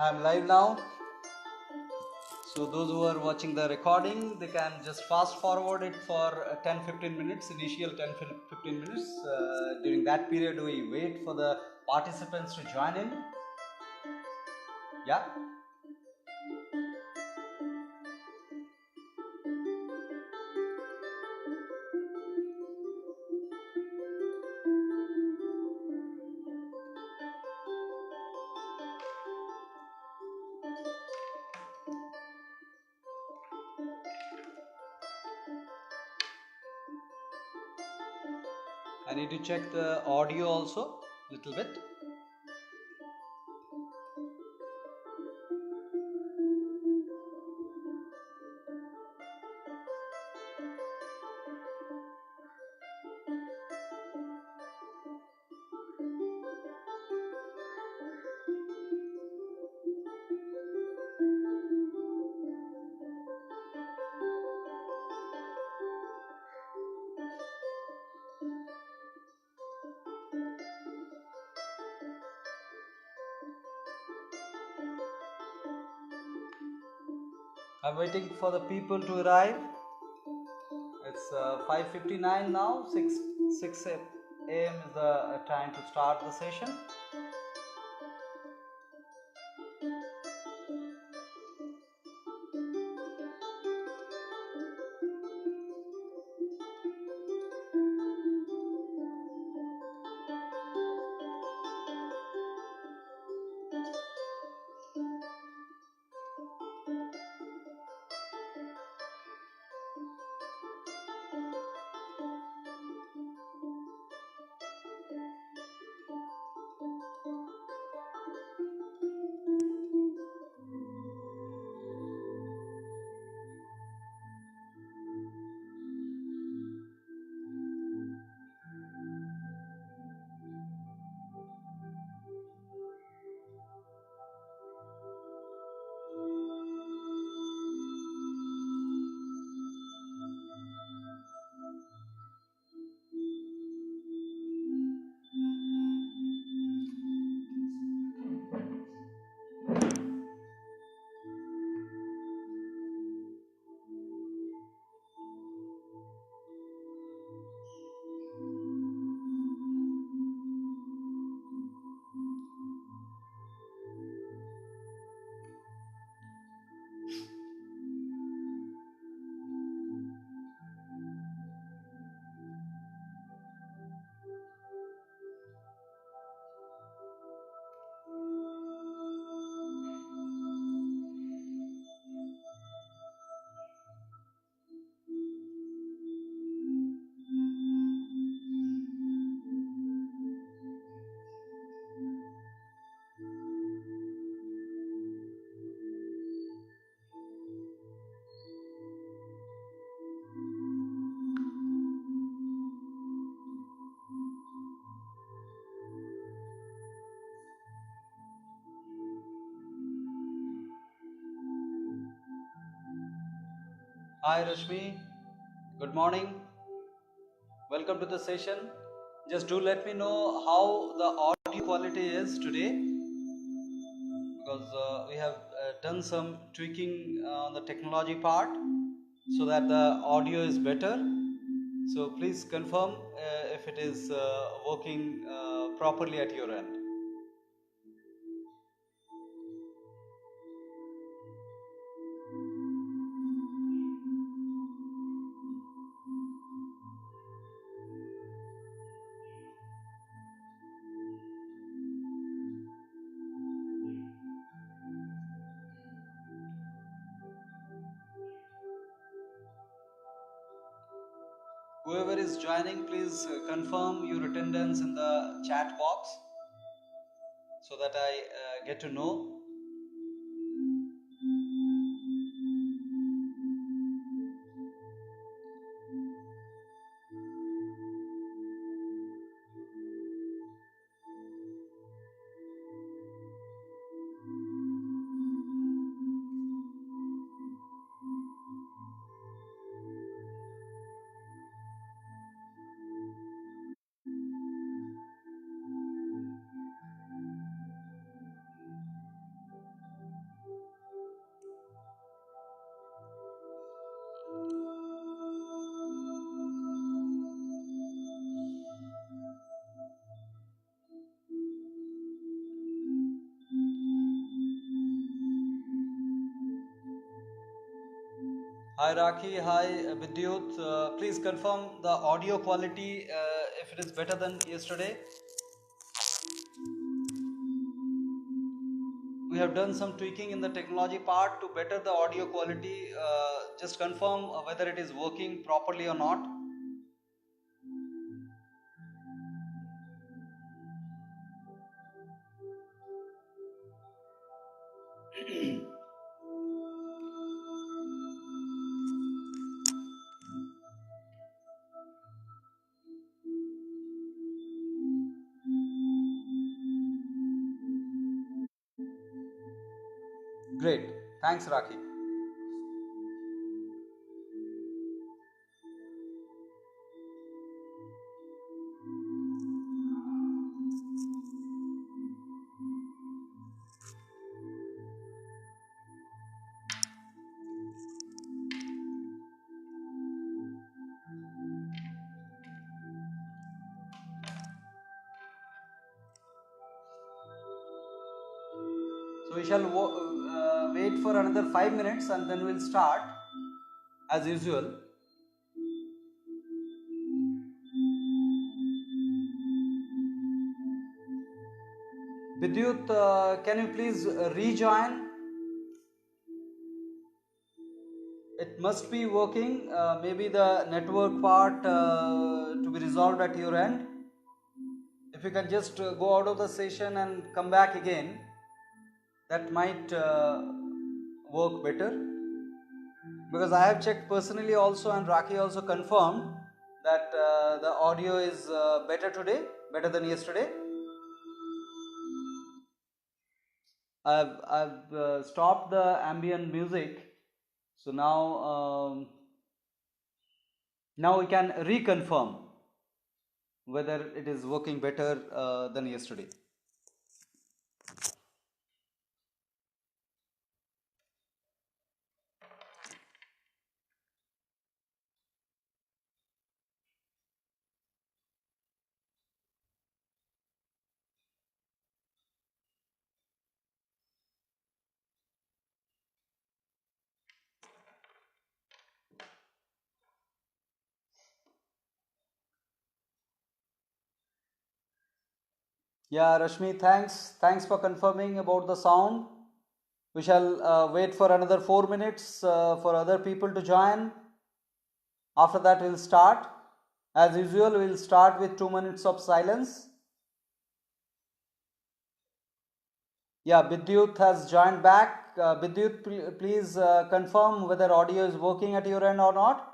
I'm live now. So those who are watching the recording, they can just fast forward it for 10-15 minutes, initial 10-15 minutes. During that period, we wait for the participants to join in. Yeah. I need to check the audio also a little bit. I'm waiting for the people to arrive. It's 5:59 now. 6 a.m. is the time to start the session. Hi Rashmi, good morning. Welcome to the session. Just do let me know how the audio quality is today, because we have done some tweaking on the technology part so that the audio is better. So please confirm if it is working properly at your end. Whoever is joining, please confirm your attendance in the chat box so that I get to know. Hi Raki, hi Vidyut. Please confirm the audio quality if it is better than yesterday. We have done some tweaking in the technology part to better the audio quality. Just confirm whether it is working properly or not. Great. Thanks, Raki. So we shall wait for another 5 minutes and then we'll start as usual. Vidyut, can you please rejoin? It must be working. Maybe the network part to be resolved at your end. If you can just go out of the session and come back again, that might work better. Because I have checked personally also, and Raki also confirmed that the audio is better today, better than yesterday. I've stopped the ambient music, so now we can reconfirm whether it is working better than yesterday. Yeah, Rashmi, thanks for confirming about the sound. We shall wait for another 4 minutes for other people to join. After that, we'll start. As usual, we'll start with 2 minutes of silence. Yeah, Vidyut has joined back. Vidyut, please confirm whether audio is working at your end or not.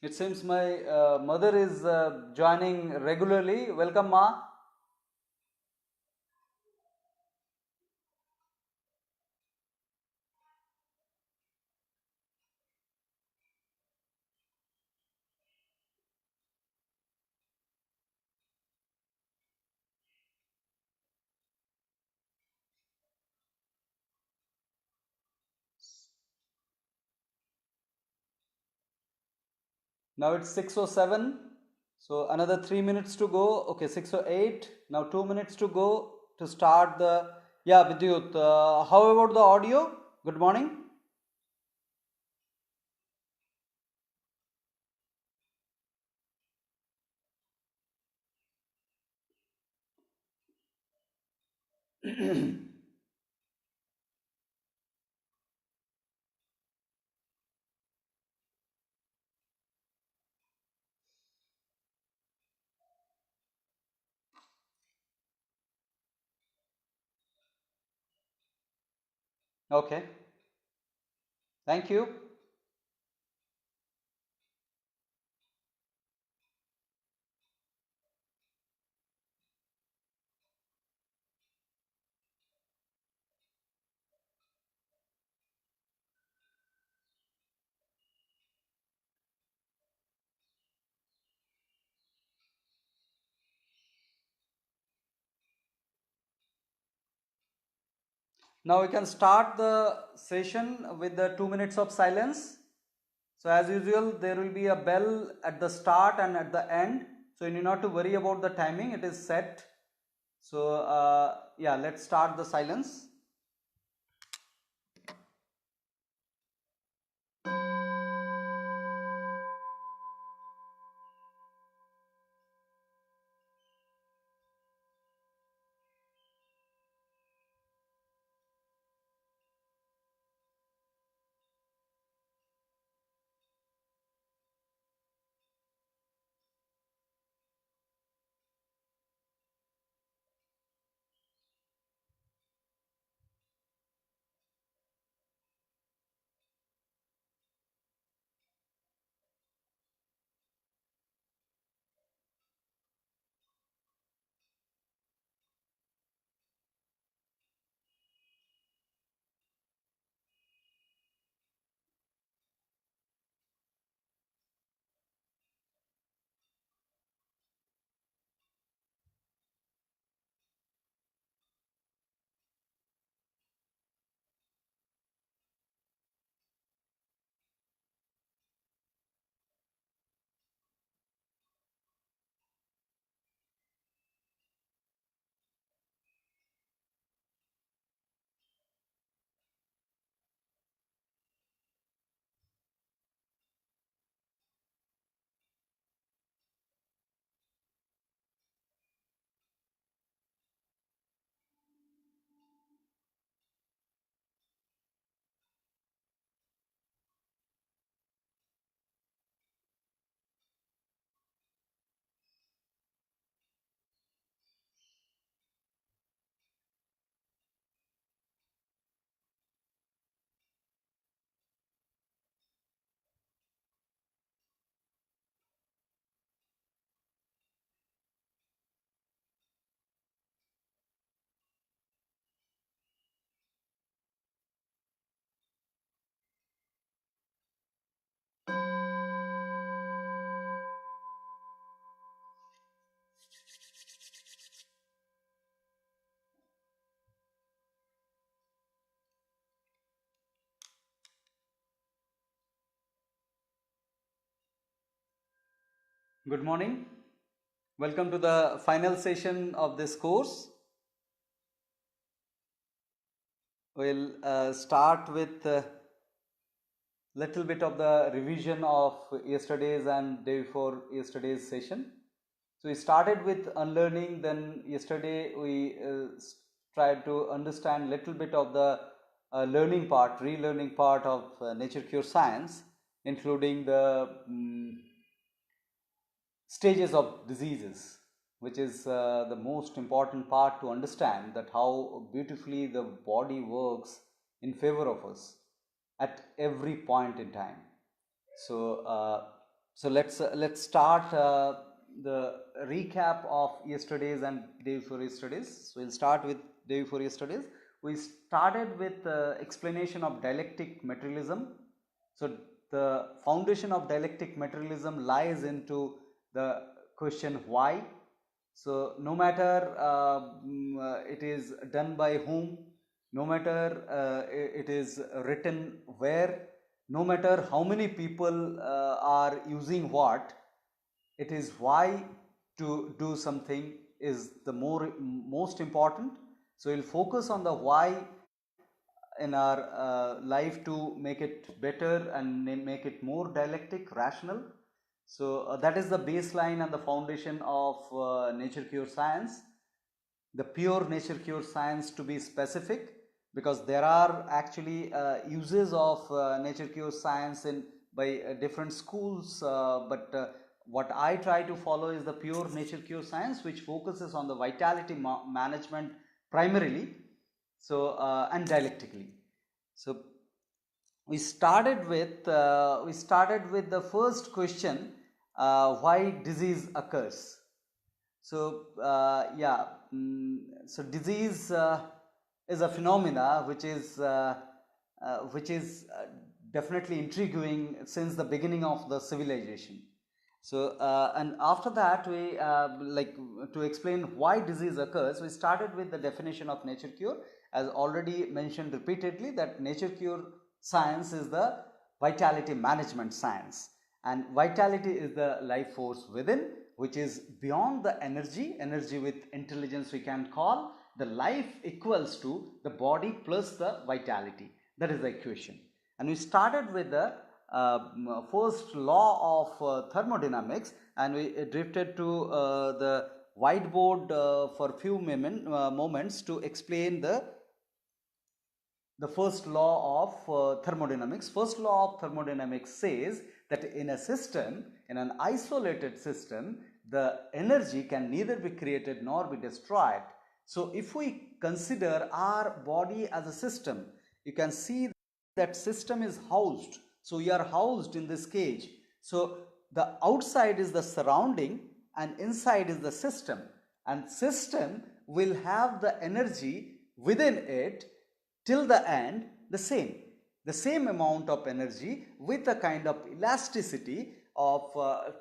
It seems my mother is joining regularly. Welcome, Ma. Now it's 6:07. So another 3 minutes to go. Okay, 6:08. Now 2 minutes to go to start the. Yeah, Vidyut. How about the audio? Good morning. Okay. Thank you. Now we can start the session with the 2 minutes of silence. So as usual, there will be a bell at the start and at the end. So you need not to worry about the timing, it is set. So yeah, let's start the silence. Good morning. Welcome to the final session of this course. We'll start with a little bit of the revision of yesterday's and day before yesterday's session. So we started with unlearning, then yesterday we tried to understand little bit of the learning part, relearning part of nature cure science, including the stages of diseases, which is the most important part to understand, that how beautifully the body works in favor of us at every point in time. So let's start the recap of yesterday's and day before yesterday's. So we'll start with day before yesterday's. We started with explanation of dialectic materialism. So the foundation of dialectic materialism lies into the question why. So no matter it is done by whom, no matter it is written where, no matter how many people are using what, it is why to do something is the most important. So we'll focus on the why in our life to make it better and make it more dialectic, rational. So that is the baseline and the foundation of nature cure science, the pure nature cure science to be specific, because there are actually uses of nature cure science in by different schools, but what I try to follow is the pure nature cure science, which focuses on the vitality management primarily, so and dialectically. So we started with the first question, why disease occurs. So so disease is a phenomena which is definitely intriguing since the beginning of the civilization. So and after that, we like to explain why disease occurs. We started with the definition of nature cure, as already mentioned repeatedly, that nature cure science is the vitality management science, and vitality is the life force within, which is beyond the energy with intelligence we can call. The life equals to the body plus the vitality. That is the equation. And we started with the first law of thermodynamics, and we drifted to the whiteboard for few moments to explain the first law of thermodynamics. First law of thermodynamics says that in a system, in an isolated system, the energy can neither be created nor be destroyed. So if we consider our body as a system, you can see that system is housed. So we are housed in this cage. So the outside is the surrounding and inside is the system, and system will have the energy within it till the end the same amount of energy with a kind of elasticity of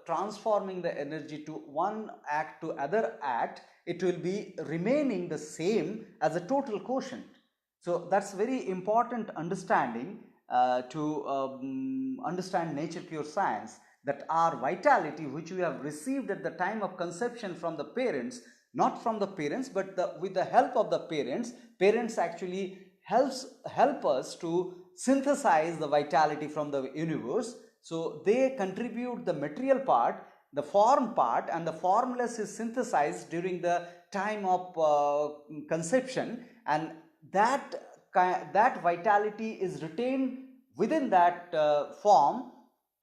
transforming the energy to one act to other act. It will be remaining the same as a total quotient. So that's very important understanding to understand nature pure science, that our vitality which we have received at the time of conception from the parents, not from the parents but with the help of the parents actually help us to synthesize the vitality from the universe. So they contribute the material part, the form part, and the formless is synthesized during the time of conception, and that vitality is retained within that form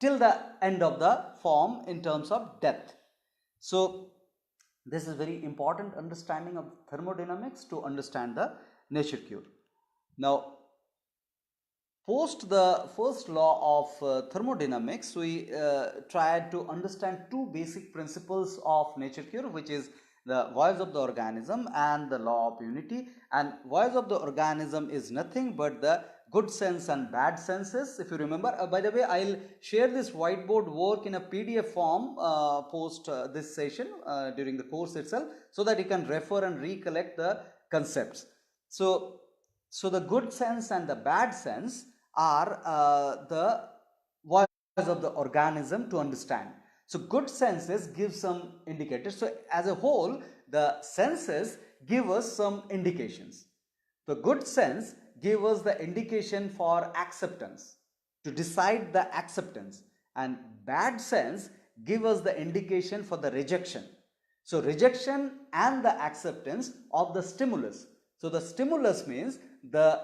till the end of the form in terms of death. So this is very important understanding of thermodynamics to understand the nature cure. Now, post the first law of thermodynamics, we tried to understand two basic principles of nature cure, which is the voice of the organism and the law of unity. And voice of the organism is nothing but the good sense and bad senses. If you remember, by the way, I'll share this whiteboard work in a PDF form post this session during the course itself, so that you can refer and recollect the concepts. So the good sense and the bad sense are the voice of the organism to understand. So good senses give some indicators. So as a whole, the senses give us some indications. The good sense give us the indication for acceptance, to decide the acceptance, and bad sense give us the indication for the rejection. So rejection and the acceptance of the stimulus. So the stimulus means the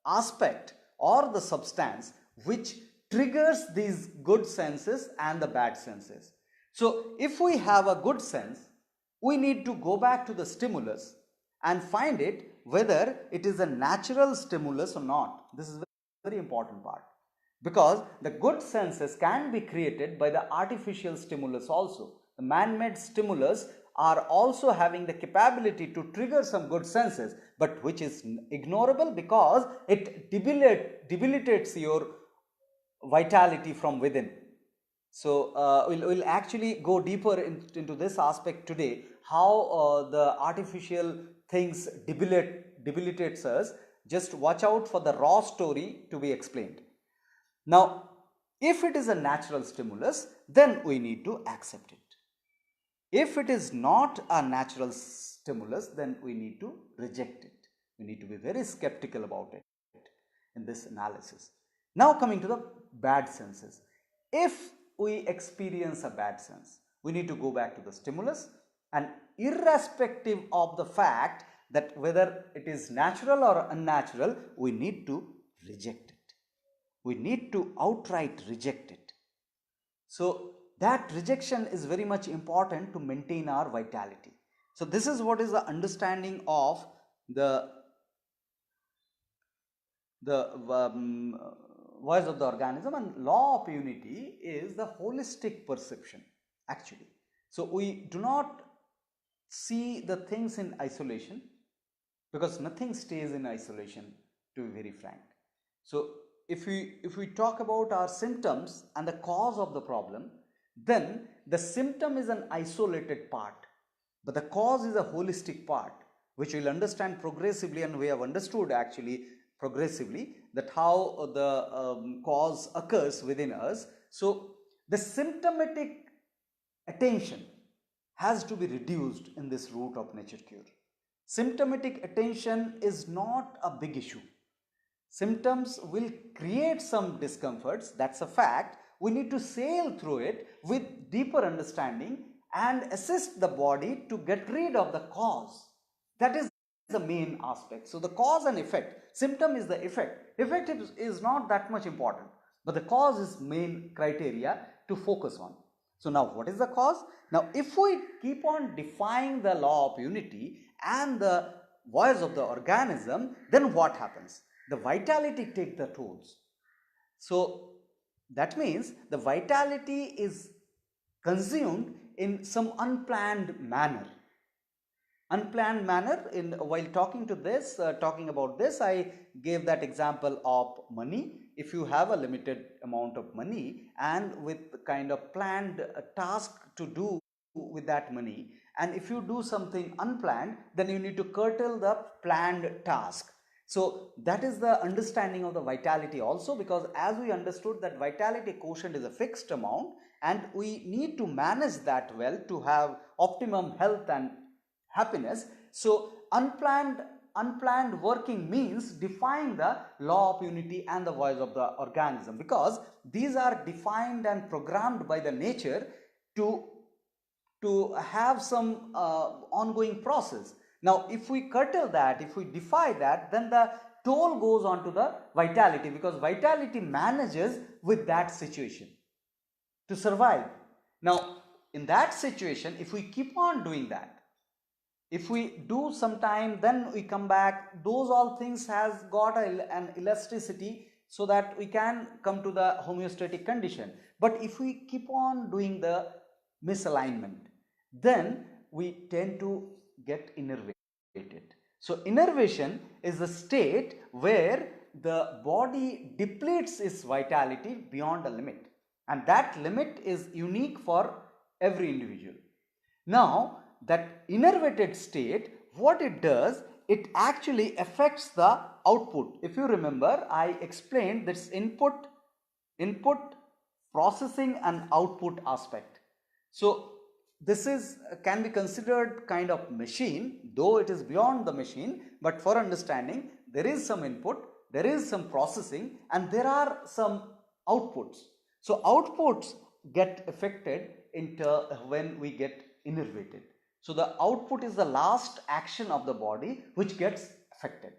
aspect or the substance which triggers these good senses and the bad senses. So if we have a good sense, we need to go back to the stimulus and find it whether it is a natural stimulus or not. This is a very important part, because the good senses can be created by the artificial stimulus also. The man-made stimulus are also having the capability to trigger some good senses, but which is ignorable because it debilitates your vitality from within. So we'll actually go deeper into this aspect today, how the artificial things debilitates us. Just watch out for the raw story to be explained. Now, if it is a natural stimulus, then we need to accept it. If it is not a natural stimulus, then we need to reject it. We need to be very skeptical about it in this analysis. Now coming to the bad senses. If we experience a bad sense, we need to go back to the stimulus, and irrespective of the fact that whether it is natural or unnatural, we need to reject it. We need to outright reject it. So that rejection is very much important to maintain our vitality. So this is what is the understanding of the voice of the organism, and law of unity is the holistic perception actually. So we do not see the things in isolation, because nothing stays in isolation, to be very frank. So if we talk about our symptoms and the cause of the problem, then the symptom is an isolated part, but the cause is a holistic part. which we'll understand progressively, and we have understood actually progressively that how the cause occurs within us. So the symptomatic attention has to be reduced in this route of nature cure. Symptomatic attention is not a big issue. Symptoms will create some discomforts, that's a fact. We need to sail through it with deeper understanding and assist the body to get rid of the cause. That is the main aspect. So the cause and effect, symptom is the effect. Effect is not that much important, but the cause is main criteria to focus on. So now what is the cause? Now if we keep on defying the law of unity and the voice of the organism, then what happens? The vitality take the tolls. So that means the vitality is consumed in some unplanned manner. Unplanned manner. While talking about this, I gave that example of money. If you have a limited amount of money and with kind of planned task to do with that money, and if you do something unplanned, then you need to curtail the planned task. So that is the understanding of the vitality also, because as we understood that vitality quotient is a fixed amount and we need to manage that well to have optimum health and happiness. So unplanned working means defying the law of unity and the voice of the organism, because these are defined and programmed by the nature to have some ongoing process. Now if we curtail that, if we defy that, then the toll goes on to the vitality, because vitality manages with that situation to survive. Now in that situation, if we keep on doing that, if we do some time, then we come back, those all things has got an elasticity so that we can come to the homeostatic condition. But if we keep on doing the misalignment, then we tend to get innervated. So innervation is a state where the body depletes its vitality beyond a limit, and that limit is unique for every individual. Now that innervated state, what it does, it actually affects the output. If you remember, I explained this input, processing and output aspect. So this can be considered kind of machine, though it is beyond the machine, but for understanding, there is some input, there is some processing, and there are some outputs. So outputs get affected when we get innervated. So the output is the last action of the body which gets affected,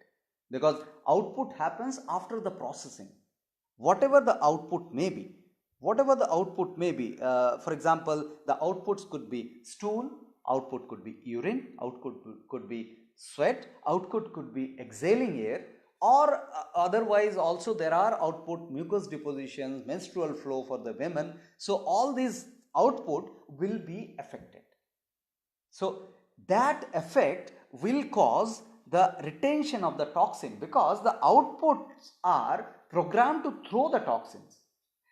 because output happens after the processing. Whatever the output may be, for example, the outputs could be stool, output could be urine, output could be sweat, output could be exhaling air, or otherwise also there are output mucus depositions, menstrual flow for the women. So all these output will be affected. So that effect will cause the retention of the toxin, because the outputs are programmed to throw the toxins.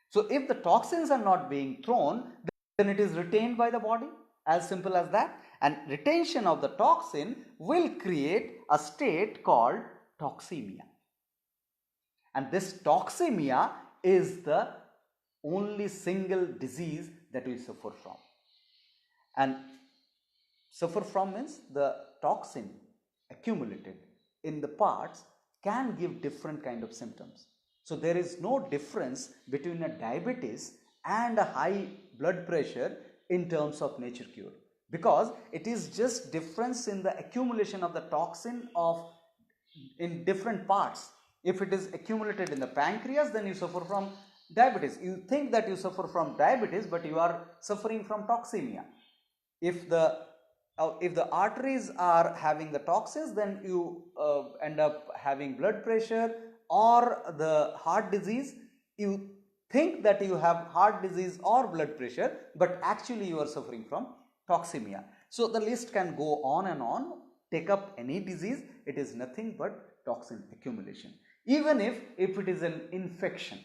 So if the toxins are not being thrown, then it is retained by the body, as simple as that. And retention of the toxin will create a state called toxemia. And this toxemia is the only single disease that we suffer from. And suffer from means the toxin accumulated in the parts can give different kind of symptoms. So there is no difference between a diabetes and a high blood pressure in terms of nature cure, because it is just difference in the accumulation of the toxin in different parts. If it is accumulated in the pancreas, then you suffer from diabetes. You think that you suffer from diabetes, but you are suffering from toxemia. If the arteries are having the toxins, then you end up having blood pressure or the heart disease. You think that you have heart disease or blood pressure, but actually you are suffering from toxemia. So the list can go on and on. Take up any disease, it is nothing but toxin accumulation. Even if it is an infection,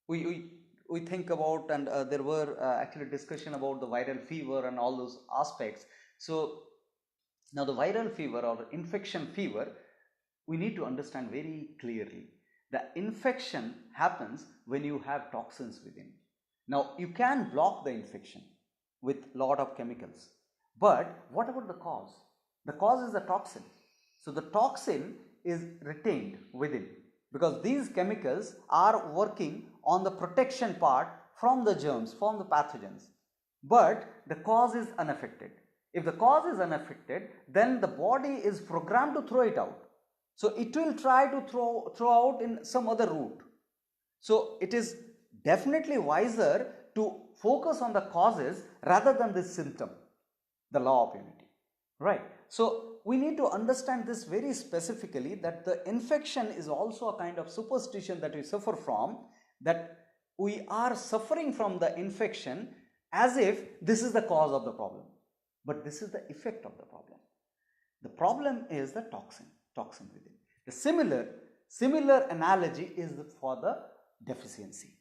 we think about, and there were actually discussion about the viral fever and all those aspects. So Now the viral fever or infection fever, we need to understand very clearly. The infection happens when you have toxins within. Now you can block the infection with lot of chemicals, but what about the cause? The cause is the toxin. So the toxin is retained within because these chemicals are working on the protection part from the germs, from the pathogens, but the cause is unaffected. If the cause is unaffected, then the body is programmed to throw it out. So it will try to throw out in some other route. So it is definitely wiser to focus on the causes rather than this symptom, the law of unity, right? So we need to understand this very specifically, that the infection is also a kind of superstition that we suffer from, that we are suffering from the infection as if this is the cause of the problem, but this is the effect of the problem. The problem is the toxin within. The similar analogy is for the deficiency.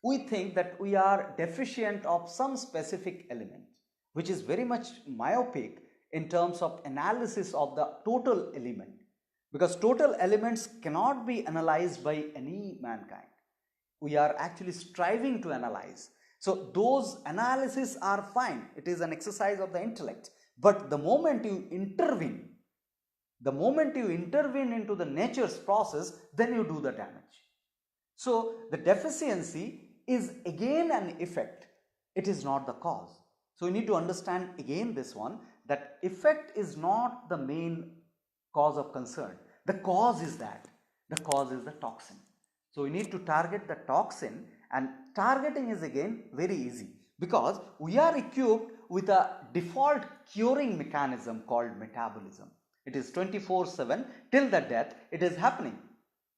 We think that we are deficient of some specific element, which is very much myopic in terms of analysis of the total element, because total elements cannot be analyzed by any mankind. We are actually striving to analyze. So those analyses are fine. It is an exercise of the intellect. But the moment you intervene into the nature's process, then you do the damage. So the deficiency is again an effect. It is not the cause. So you need to understand again this one, that effect is not the main cause of concern. The cause is that. The cause is the toxin. So we need to target the toxin, and targeting is again very easy because we are equipped with a default curing mechanism called metabolism. It is 24/7 till the death it is happening.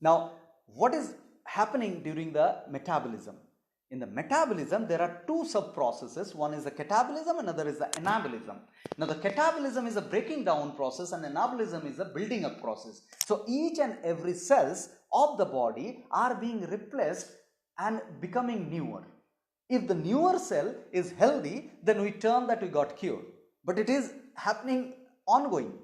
Now what is happening during the metabolism? In the metabolism there are two sub processes. One is the catabolism, another is the anabolism. Now the catabolism is a breaking down process and anabolism is a building up process. So each and every cells of the body are being replaced and becoming newer. If the newer cell is healthy, then we term that we got cured, but it is happening ongoing.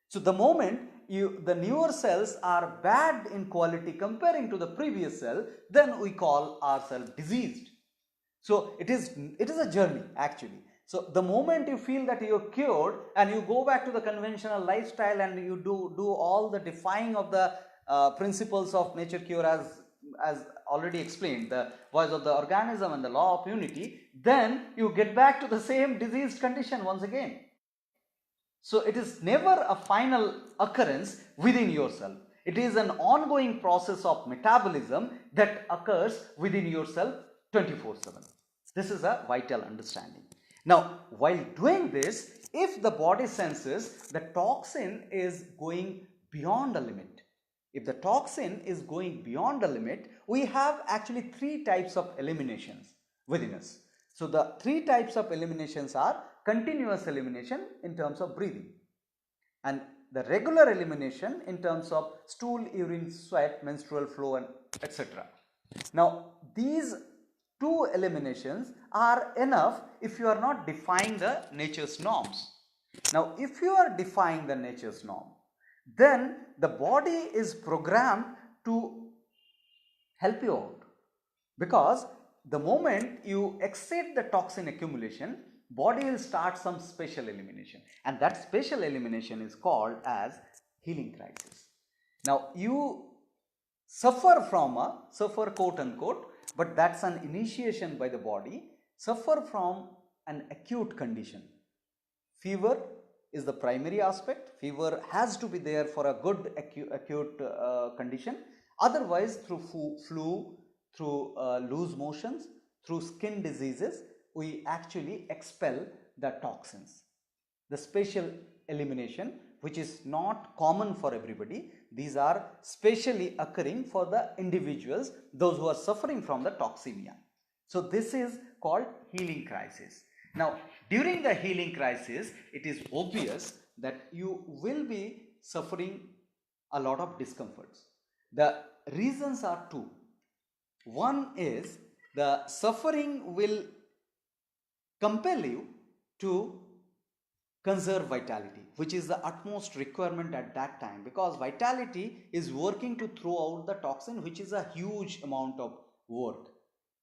So the moment the newer cells are bad in quality comparing to the previous cell, then we call ourselves diseased. So it is a journey actually. So the moment you feel that you are cured and you go back to the conventional lifestyle and you do all the defying of the principles of nature cure as already explained, the voice of the organism and the law of unity, then you get back to the same diseased condition once again. So it is never a final occurrence within yourself. It is an ongoing process of metabolism that occurs within yourself 24/7. This is a vital understanding. Now, while doing this, if the body senses the toxin is going beyond a limit, if the toxin is going beyond a limit, we have actually three types of eliminations within us. So the three types of eliminations are continuous elimination in terms of breathing, and the regular elimination in terms of stool, urine, sweat, menstrual flow, and etc. Now these two eliminations are enough if you are not defying the nature's norms. Now if you are defying the nature's norm, then the body is programmed to help you out, because the moment you exceed the toxin accumulation, body will start some special elimination, and that special elimination is called as healing crisis. Now you suffer quote unquote, but that's an initiation by the body, suffer from an acute condition. Fever is the primary aspect. Fever has to be there for a good acute condition. Otherwise, through flu, through loose motions, through skin diseases, we actually expel the toxins. The special elimination, which is not common for everybody, these are specially occurring for the individuals, those who are suffering from the toxemia. So this is called healing crisis. Now during the healing crisis, it is obvious that you will be suffering a lot of discomforts. The reasons are two. One is the suffering will compel you to conserve vitality, which is the utmost requirement at that time, because vitality is working to throw out the toxin, which is a huge amount of work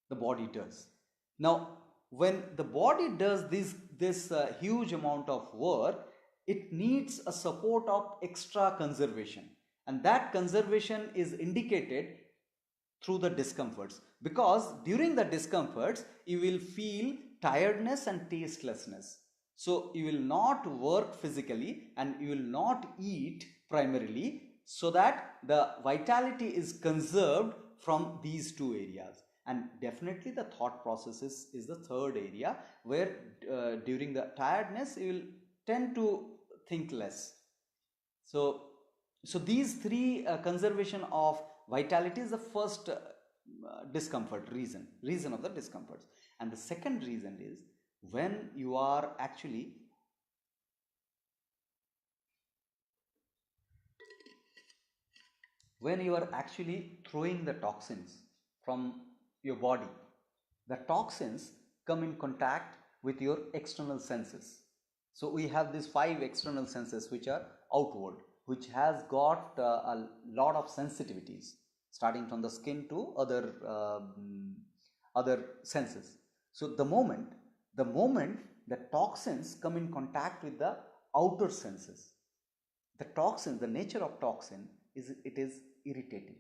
the body does. Now, when the body does this huge amount of work, it needs a support of extra conservation, and that conservation is indicated through the discomforts, because during the discomforts you will feel tiredness and tastelessness. So you will not work physically and you will not eat primarily, so that the vitality is conserved from these two areas. And definitely the thought processes is the third area, where during the tiredness you will tend to think less. So these three conservation of vitality is the first discomfort reason of the discomforts. And the second reason is when you are actually throwing the toxins from your body. The toxins come in contact with your external senses. So we have these 5 external senses which are outward, which has got a lot of sensitivities, starting from the skin to other senses. So the moment the toxins come in contact with the outer senses, the toxin, the nature of toxin is it is irritating.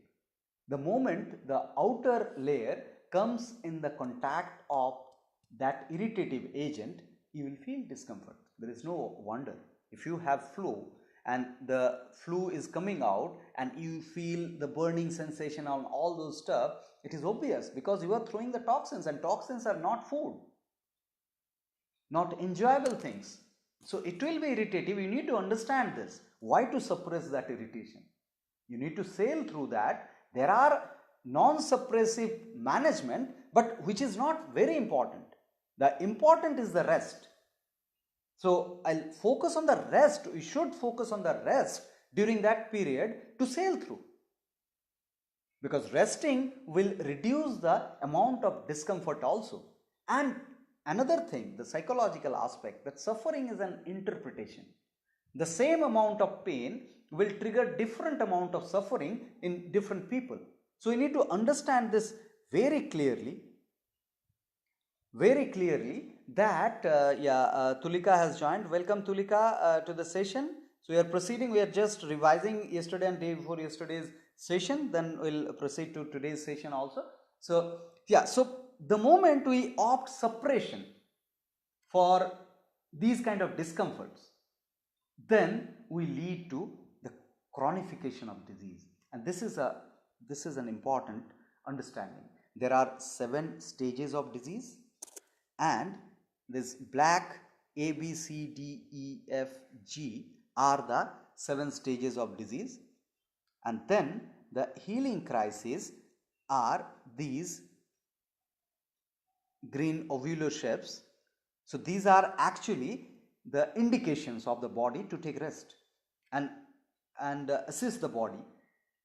The moment the outer layer comes in the contact of that irritative agent, you will feel discomfort. There is no wonder. If you have flu and the flu is coming out and you feel the burning sensation on all those stuff, it is obvious, because you are throwing the toxins, and toxins are not food, not enjoyable things. So it will be irritative. You need to understand this. Why to suppress that irritation? You need to sail through that. There are non-suppressive management, but which is not very important. The important is the rest. So I'll focus on the rest. You should focus on the rest during that period to sail through, because resting will reduce the amount of discomfort also. And another thing, the psychological aspect, that suffering is an interpretation. The same amount of pain will trigger different amount of suffering in different people. So you need to understand this very clearly that Tulika has joined. Welcome Tulika to the session. So we are proceeding. We are just revising yesterday and day before yesterday's session, then we'll proceed to today's session also. So so the moment we opt suppression for these kind of discomforts, then we lead to the chronification of disease. And this is an important understanding. There are 7 stages of disease, and this black A, B, C, D, E, F, G are the 7 stages of disease. And then the healing crises are these green ovular shapes. So these are actually the indications of the body to take rest and assist the body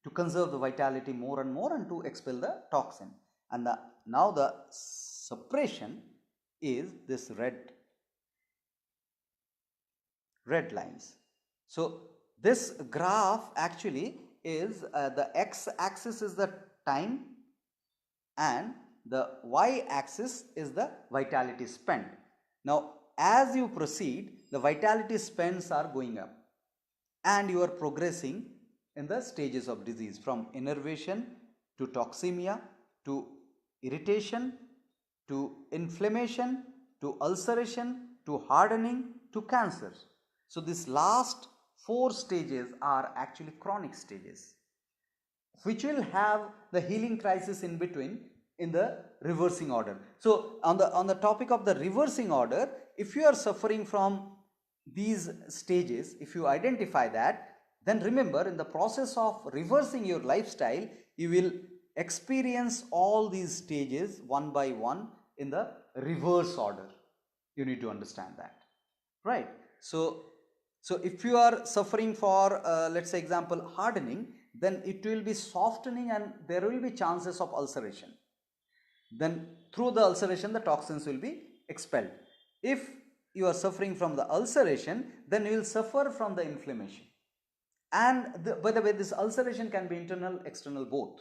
to conserve the vitality more and more and to expel the toxin. And now the suppression is this red lines. So this graph actually is the x-axis is the time and the y-axis is the vitality spent. Now as you proceed, the vitality spends are going up and you are progressing in the stages of disease, from innervation to toxemia to irritation to inflammation to ulceration to hardening to cancer. So these last 4 stages are actually chronic stages, which will have the healing crisis in between in the reversing order. So on the topic of the reversing order, if you are suffering from these stages, if you identify that, then remember, in the process of reversing your lifestyle, you will experience all these stages one by one in the reverse order. You need to understand that, right? So if you are suffering for let's say example hardening, then it will be softening and there will be chances of ulceration. Then through the ulceration the toxins will be expelled. If you are suffering from the ulceration, then you will suffer from the inflammation. And by the way, this ulceration can be internal, external, both.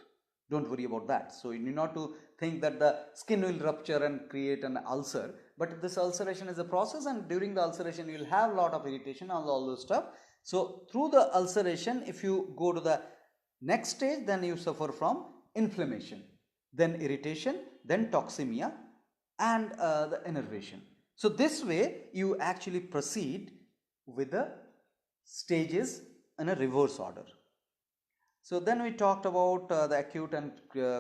Don't worry about that. So you need not to think that the skin will rupture and create an ulcer, but this ulceration is a process, and during the ulceration you will have a lot of irritation and all those stuff. So through the ulceration, if you go to the next stage, then you suffer from inflammation, then irritation, then toxemia, and the innervation. So this way you actually proceed with the stages in a reverse order. So then we talked about the acute and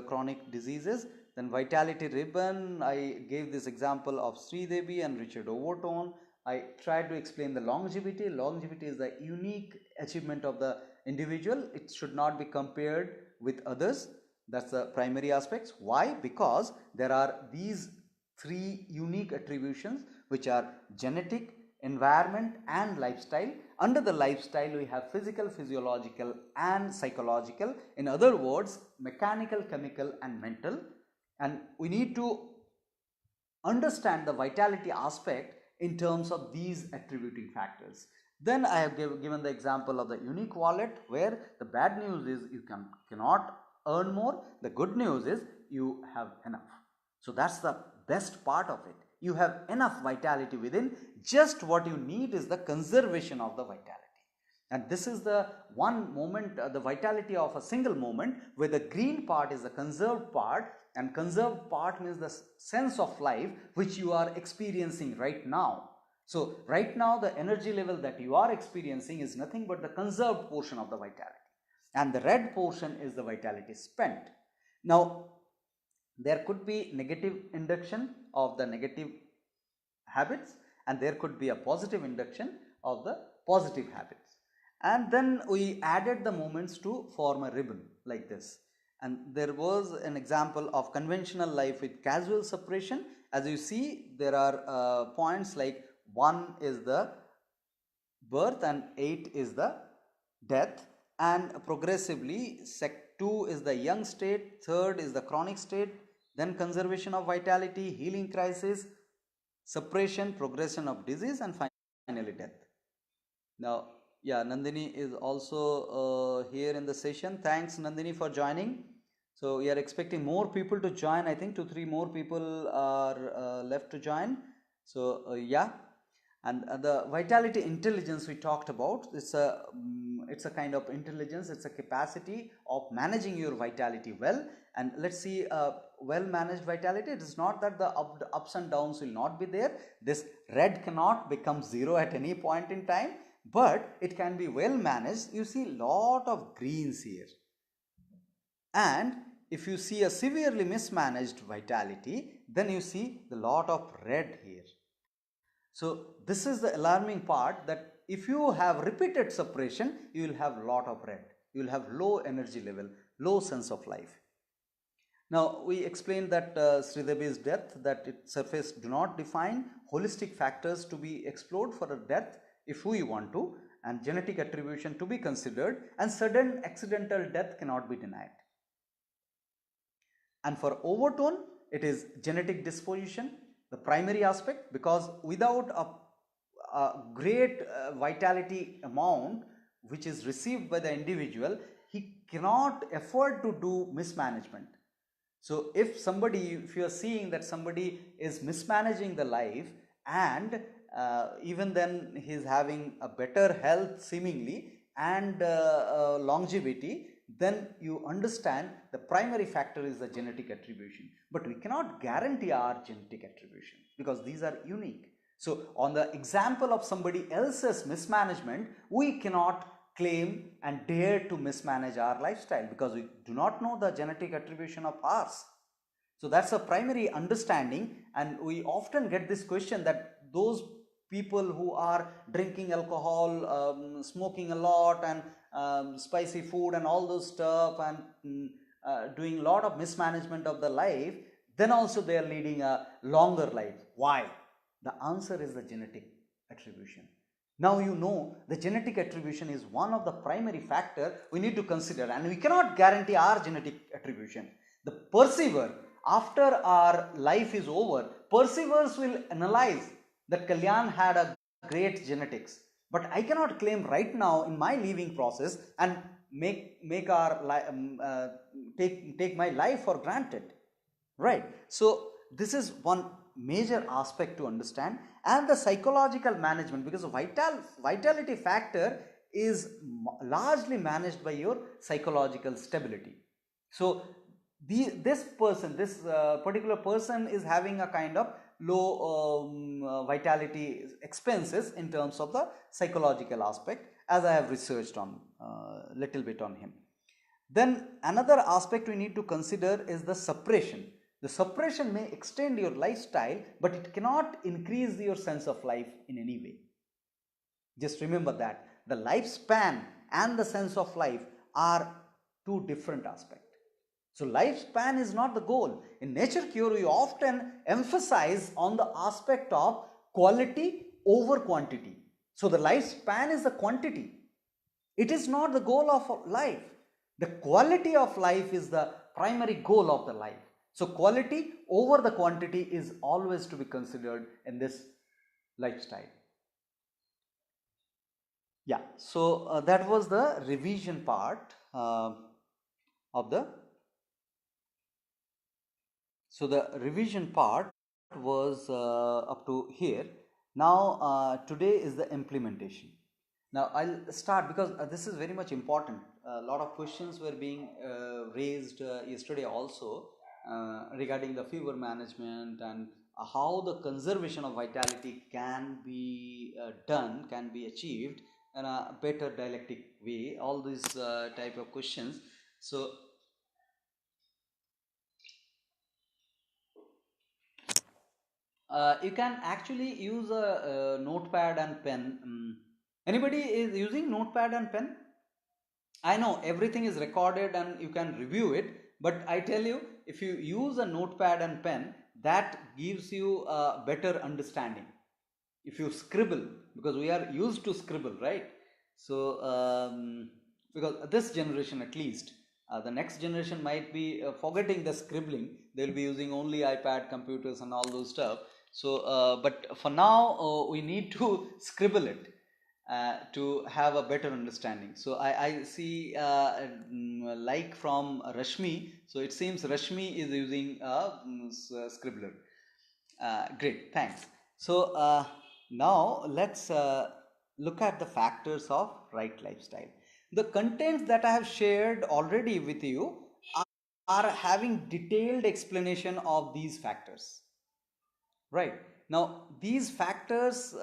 chronic diseases. Then vitality ribbon, I gave this example of Sridevi and Richard Overtone. I tried to explain the longevity. Longevity is the unique achievement of the individual. It should not be compared with others. That's the primary aspects. Why? Because there are these three unique attributions, which are genetic, environment, and lifestyle. Under the lifestyle, we have physical, physiological, and psychological. In other words, mechanical, chemical, and mental. And we need to understand the vitality aspect in terms of these attributing factors. Then I have given the example of the unique wallet, where the bad news is you cannot earn more. The good news is you have enough. So that's the best part of it. You have enough vitality within. Just what you need is the conservation of the vitality. And this is the one moment, the vitality of a single moment, where the green part is the conserved part, and conserved part means the sense of life which you are experiencing right now. So right now the energy level that you are experiencing is nothing but the conserved portion of the vitality, and the red portion is the vitality spent. Now there could be negative induction of the negative habits, and there could be a positive induction of the positive habits. And then we added the moments to form a ribbon like this. And there was an example of conventional life with casual separation. As you see, there are points like 1 is the birth and 8 is the death, and progressively 2 is the young state, 3rd is the chronic state, then conservation of vitality, healing crisis, separation, progression of disease, and finally death. Now, yeah, Nandini is also here in the session. Thanks, Nandini, for joining. So we are expecting more people to join. I think 2-3 more people are left to join. So yeah, and the vitality intelligence we talked about. It's a kind of intelligence. It's a capacity of managing your vitality well. And let's see, well managed vitality. It is not that the ups and downs will not be there. This red cannot become 0 at any point in time, but it can be well managed. You see lot of greens here, and if you see a severely mismanaged vitality, then you see the lot of red here. So this is the alarming part, that if you have repeated separation, you will have lot of red. You will have low energy level, low sense of life. Now we explained that Sridevi's death, that its surface do not define, holistic factors to be explored for a death if we want to, and genetic attribution to be considered, and sudden accidental death cannot be denied. And for Overtone, it is genetic disposition, the primary aspect, because without a great vitality amount which is received by the individual, he cannot afford to do mismanagement. So if you are seeing that somebody is mismanaging the life, and even then he is having a better health seemingly and longevity, then you understand the primary factor is the genetic attribution. But we cannot guarantee our genetic attribution because these are unique. So on the example of somebody else's mismanagement, we cannot claim and dare to mismanage our lifestyle because we do not know the genetic attribution of ours. So that's a primary understanding, and we often get this question that those people who are drinking alcohol, smoking a lot, and spicy food and all those stuff, and doing a lot of mismanagement of the life, then also they are leading a longer life. Why? The answer is the genetic attribution. Now you know the genetic attribution is one of the primary factors we need to consider, and we cannot guarantee our genetic attribution. The perceiver, after our life is over, perceivers will analyze that Kalyan had a great genetics, but I cannot claim right now in my living process and take my life for granted, right? So this is one major aspect to understand. And the psychological management, because the vitality factor is largely managed by your psychological stability. So this particular person is having a kind of low vitality expenses in terms of the psychological aspect, as I have researched on little bit on him. Then another aspect we need to consider is the suppression. The suppression may extend your lifestyle, but it cannot increase your sense of life in any way. Just remember that the lifespan and the sense of life are two different aspects. So lifespan is not the goal. In nature cure, we often emphasize on the aspect of quality over quantity. So the lifespan is the quantity. It is not the goal of life. The quality of life is the primary goal of the life. So quality over the quantity is always to be considered in this lifestyle. Yeah, so that was the revision part of the. So the revision part was up to here. Now today is the implementation. Now I'll start because this is very much important. A lot of questions were being raised yesterday also regarding the fever management and how the conservation of vitality can be done, can be achieved in a better dialectic way. All these type of questions. So you can actually use a notepad and pen. Anybody is using notepad and pen? I know everything is recorded and you can review it, but I tell you, if you use a notepad and pen, that gives you a better understanding. If you scribble, because we are used to scribble, right? So because this generation at least, the next generation might be forgetting the scribbling. They'll be using only iPad, computers and all those stuff. So but for now we need to scribble it to have a better understanding. So I see like from Rashmi. So it seems Rashmi is using a scribbler. Great, thanks. So now let's look at the factors of right lifestyle. The contents that I have shared already with you are having detailed explanation of these factors. Right. Now these factors,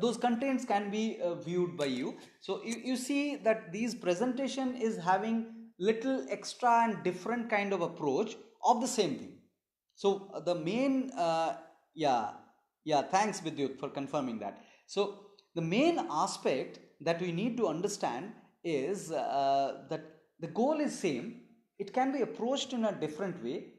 those contents can be viewed by you. So you see that these presentation is having little extra and different kind of approach of the same thing. So the main, thanks Vidyut for confirming that. So the main aspect that we need to understand is that the goal is same. It can be approached in a different way,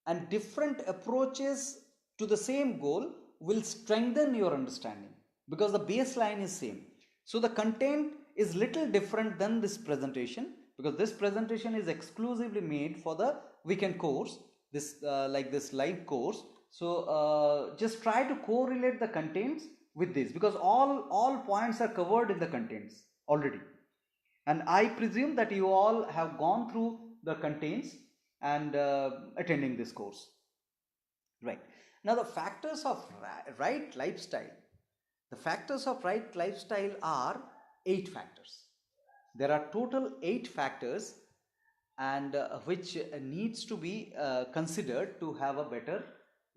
and different approaches to the same goal will strengthen your understanding because the baseline is same. So the content is little different than this presentation, because this presentation is exclusively made for the weekend course, this like this live course. So just try to correlate the contents with this, because all points are covered in the contents already, and I presume that you all have gone through the contents and attending this course, right? Now the factors of right lifestyle, the factors of right lifestyle are 8 factors. There are total 8 factors, and which needs to be considered to have a better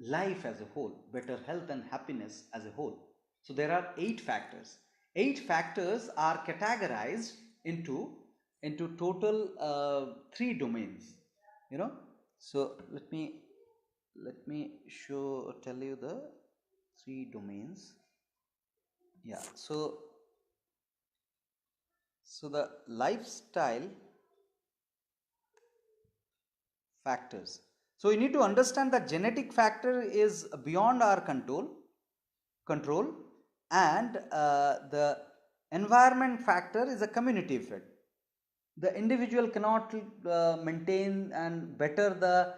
life as a whole, better health and happiness as a whole. So there are 8 factors. 8 factors are categorized into total 3 domains, you know. So let me tell you the 3 domains. Yeah, so the lifestyle factors. So you need to understand that genetic factor is beyond our control, and the environment factor is a community effect. The individual cannot maintain and better the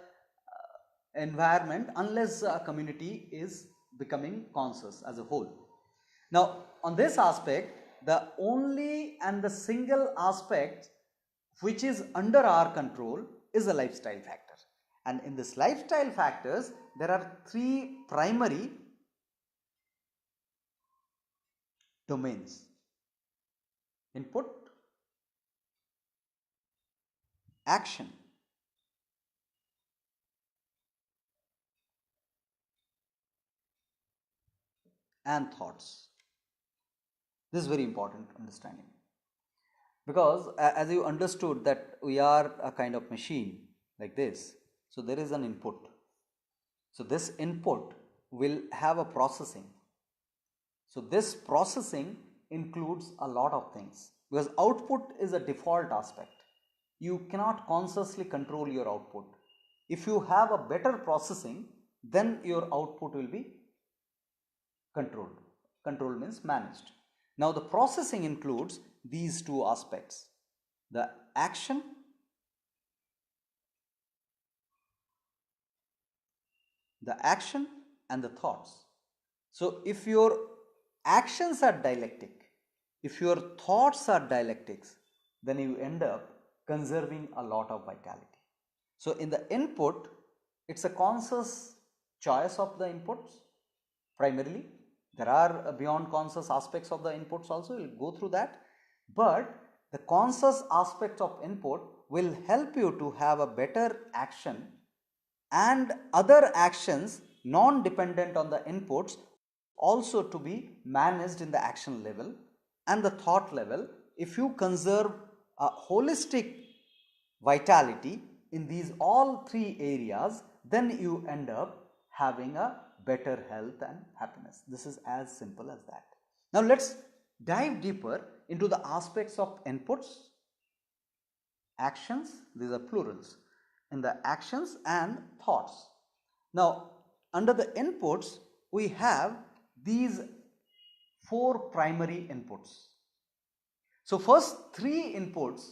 environment unless a community is becoming conscious as a whole. Now, on this aspect, the only and the single aspect which is under our control is a lifestyle factor. And in this lifestyle factors, there are three primary domains: input, action, and thoughts. This is very important understanding, because as you understood that we are a kind of machine like this. So there is an input. So this input will have a processing. So this processing includes a lot of things, because output is a default aspect. You cannot consciously control your output. If you have a better processing, then your output will be controlled. Control means managed. Now the processing includes these two aspects: the action and the thoughts. So if your actions are dialectic, if your thoughts are dialectics, then you end up conserving a lot of vitality. So in the input, it's a conscious choice of the inputs primarily. There are beyond conscious aspects of the inputs also, we will go through that. But the conscious aspect of input will help you to have a better action, and other actions non-dependent on the inputs also to be managed in the action level and the thought level. If you conserve a holistic vitality in these all three areas, then you end up having a better health and happiness. This is as simple as that. Now let's dive deeper into the aspects of inputs, actions, these are plurals, in the actions and thoughts. Now under the inputs, we have these four primary inputs. So first three inputs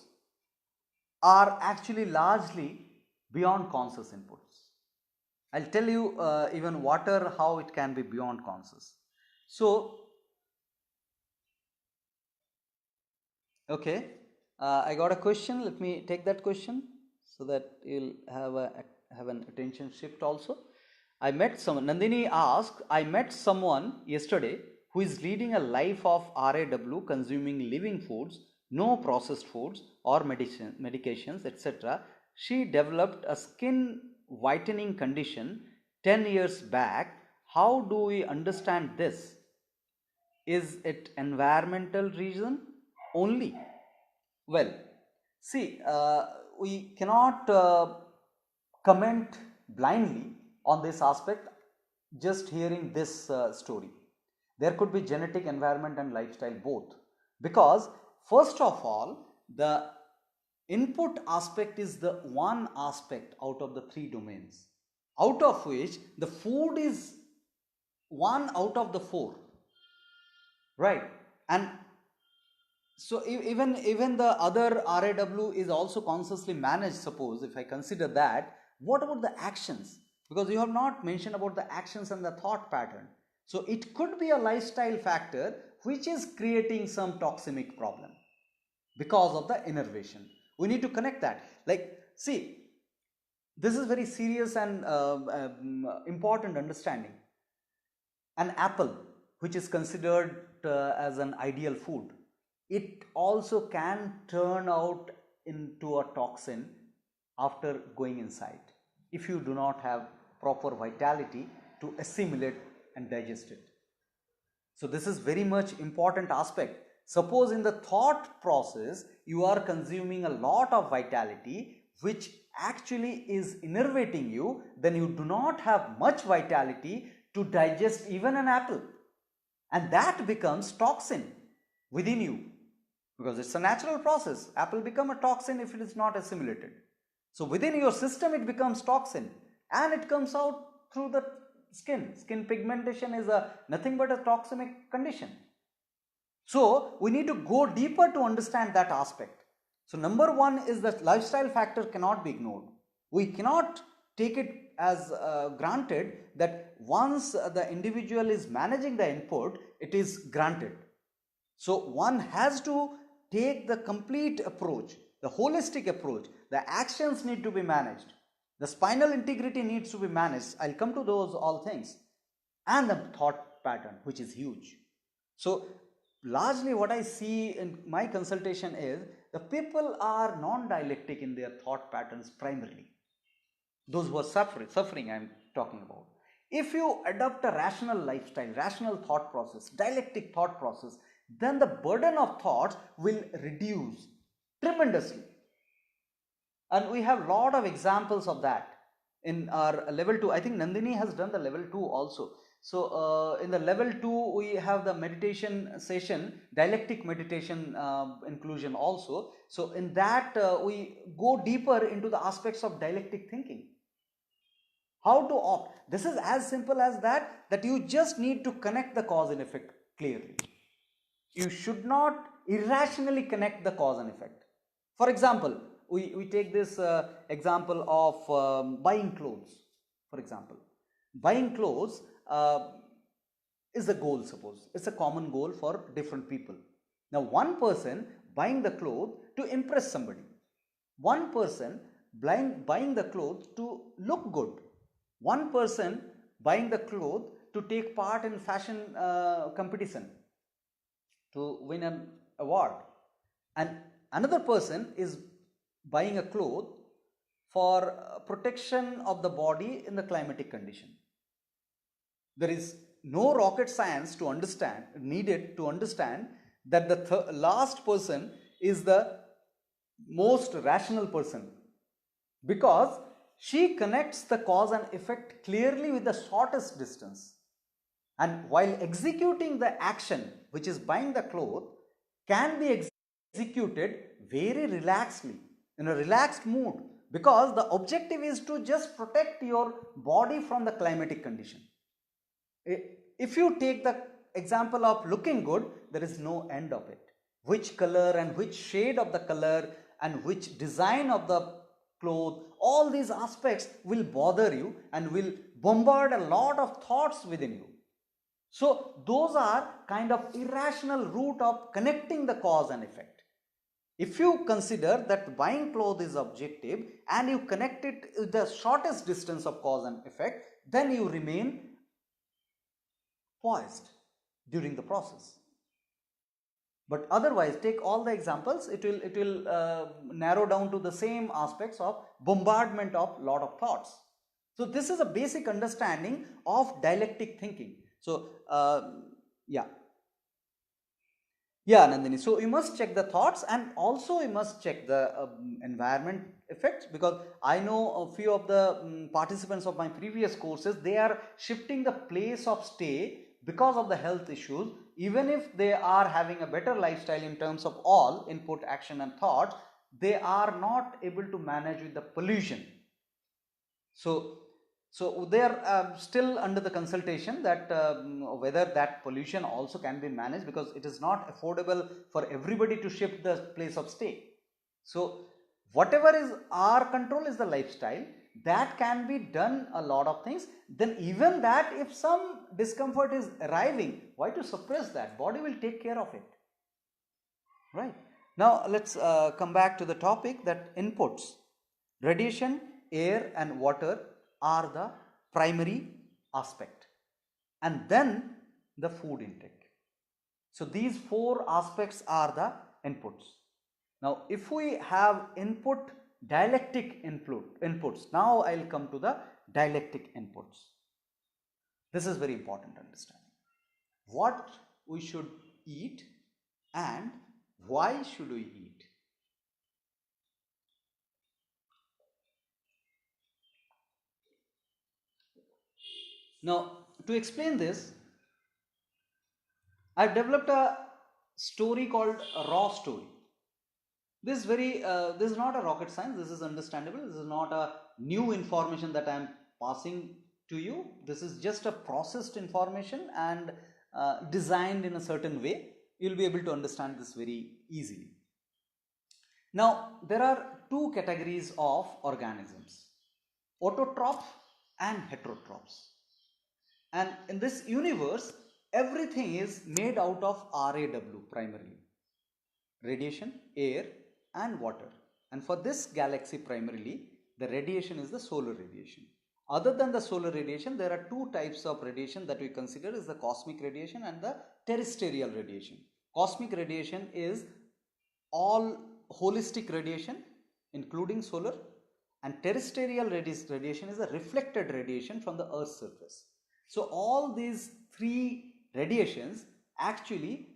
are actually largely beyond conscious inputs. I'll tell you even water, how it can be beyond conscious. So okay, I got a question. Let me take that question so that you'll have an attention shift also. I met someone, Nandini asked, I met someone yesterday who is leading a life of RAW, consuming living foods, no processed foods or medications, etc. She developed a skin whitening condition 10 years back. How do we understand this? Is it environmental reason only? Well, see, we cannot comment blindly on this aspect just hearing this story. There could be genetic, environment and lifestyle both, because first of all, the input aspect is the one aspect out of the three domains, out of which the food is one out of the four, right? And so even the other RAW is also consciously managed. Suppose if I consider that, what about the actions? Because you have not mentioned about the actions and the thought pattern. So it could be a lifestyle factor which is creating some toxemic problem because of the innervation. We need to connect that. Like, see, this is very serious and important understanding. An apple, which is considered as an ideal food, it also can turn out into a toxin after going inside if you do not have proper vitality to assimilate and digest it. So this is very much important aspect. Suppose in the thought process you are consuming a lot of vitality which actually is innervating you, then you do not have much vitality to digest even an apple, and that becomes toxin within you, because it's a natural process. Apple become a toxin if it is not assimilated. So within your system it becomes toxin and it comes out through the skin. Skin pigmentation is nothing but a toxemic condition. So we need to go deeper to understand that aspect. So number one is that lifestyle factor cannot be ignored. We cannot take it as granted that once the individual is managing the input, it is granted. So one has to take the complete approach, the holistic approach. The actions need to be managed. The spinal integrity needs to be managed. I'll come to those all things. And the thought pattern, which is huge. So largely what I see in my consultation is the people are non-dialectic in their thought patterns primarily. Those who are suffering I'm talking about. If you adopt a rational lifestyle, rational thought process, dialectic thought process, then the burden of thoughts will reduce tremendously. And we have a lot of examples of that in our level 2. I think Nandini has done the level 2 also. So in the level 2 we have the meditation session, dialectic meditation inclusion also. So in that we go deeper into the aspects of dialectic thinking. How to opt. This is as simple as that you just need to connect the cause and effect clearly. You should not irrationally connect the cause and effect. For example, we take this example of buying clothes. For example, buying clothes is a goal, suppose. It's a common goal for different people. Now, one person buying the clothes to impress somebody. One person buying the clothes to look good. One person buying the clothes to take part in fashion competition, to win an award. And another person is buying a cloth for protection of the body in the climatic condition. There is no rocket science to understand, needed to understand that the last person is the most rational person, because she connects the cause and effect clearly with the shortest distance. And while executing the action, which is buying the cloth, can be executed very relaxedly, in a relaxed mood, because the objective is to just protect your body from the climatic condition. If you take the example of looking good, there is no end of it. Which color and which shade of the color and which design of the cloth, all these aspects will bother you and will bombard a lot of thoughts within you. So those are kind of irrational route of connecting the cause and effect. If you consider that buying clothes is objective and you connect it with the shortest distance of cause and effect, then you remain poised during the process. But otherwise, take all the examples, it will narrow down to the same aspects of bombardment of lot of thoughts. So this is a basic understanding of dialectic thinking. So yeah, Nandini, so you must check the thoughts, and also you must check the environment effects, because I know a few of the participants of my previous courses, they are shifting the place of stay because of the health issues. Even if they are having a better lifestyle in terms of all input, action and thoughts, they are not able to manage with the pollution. So they are still under the consultation that whether that pollution also can be managed, because it is not affordable for everybody to shift the place of stay. So whatever is our control is the lifestyle, that can be done a lot of things. Then even that, if some discomfort is arriving, why to suppress that? Body will take care of it, right? Now let's come back to the topic that inputs, radiation, air and water are the primary aspect, and then the food intake. So these four aspects are the inputs. Now if we have input, dialectic inputs, now I will come to the dialectic inputs. This is very important understanding. What we should eat and why should we eat. Now to explain this, I have developed a story called a raw story. This is not a rocket science, this is understandable, this is not a new information that I am passing to you. This is just a processed information and designed in a certain way. You will be able to understand this very easily. Now there are two categories of organisms. autotroph and heterotrophs. And in this universe, everything is made out of RAW primarily. Radiation, air and water. And for this galaxy primarily, the radiation is the solar radiation. Other than the solar radiation, there are two types of radiation that we consider is the cosmic radiation and the terrestrial radiation. Cosmic radiation is all holistic radiation including solar, and terrestrial radiation is a reflected radiation from the Earth's surface. So all these three radiations actually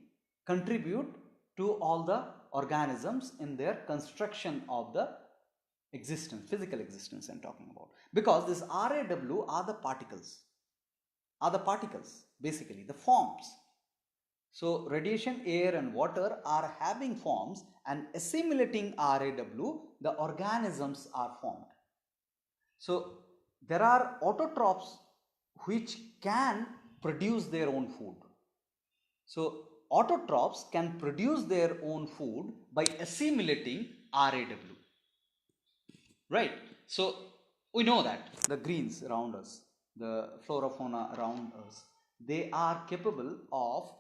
contribute to all the organisms in their construction of the existence, physical existence I am talking about, because this RAW are the particles, basically the forms. So radiation, air and water are having forms, and assimilating RAW, the organisms are formed. So there are autotrophs which can produce their own food. So autotrophs can produce their own food by assimilating RAW. Right. So we know that the greens around us, the flora fauna around us, they are capable of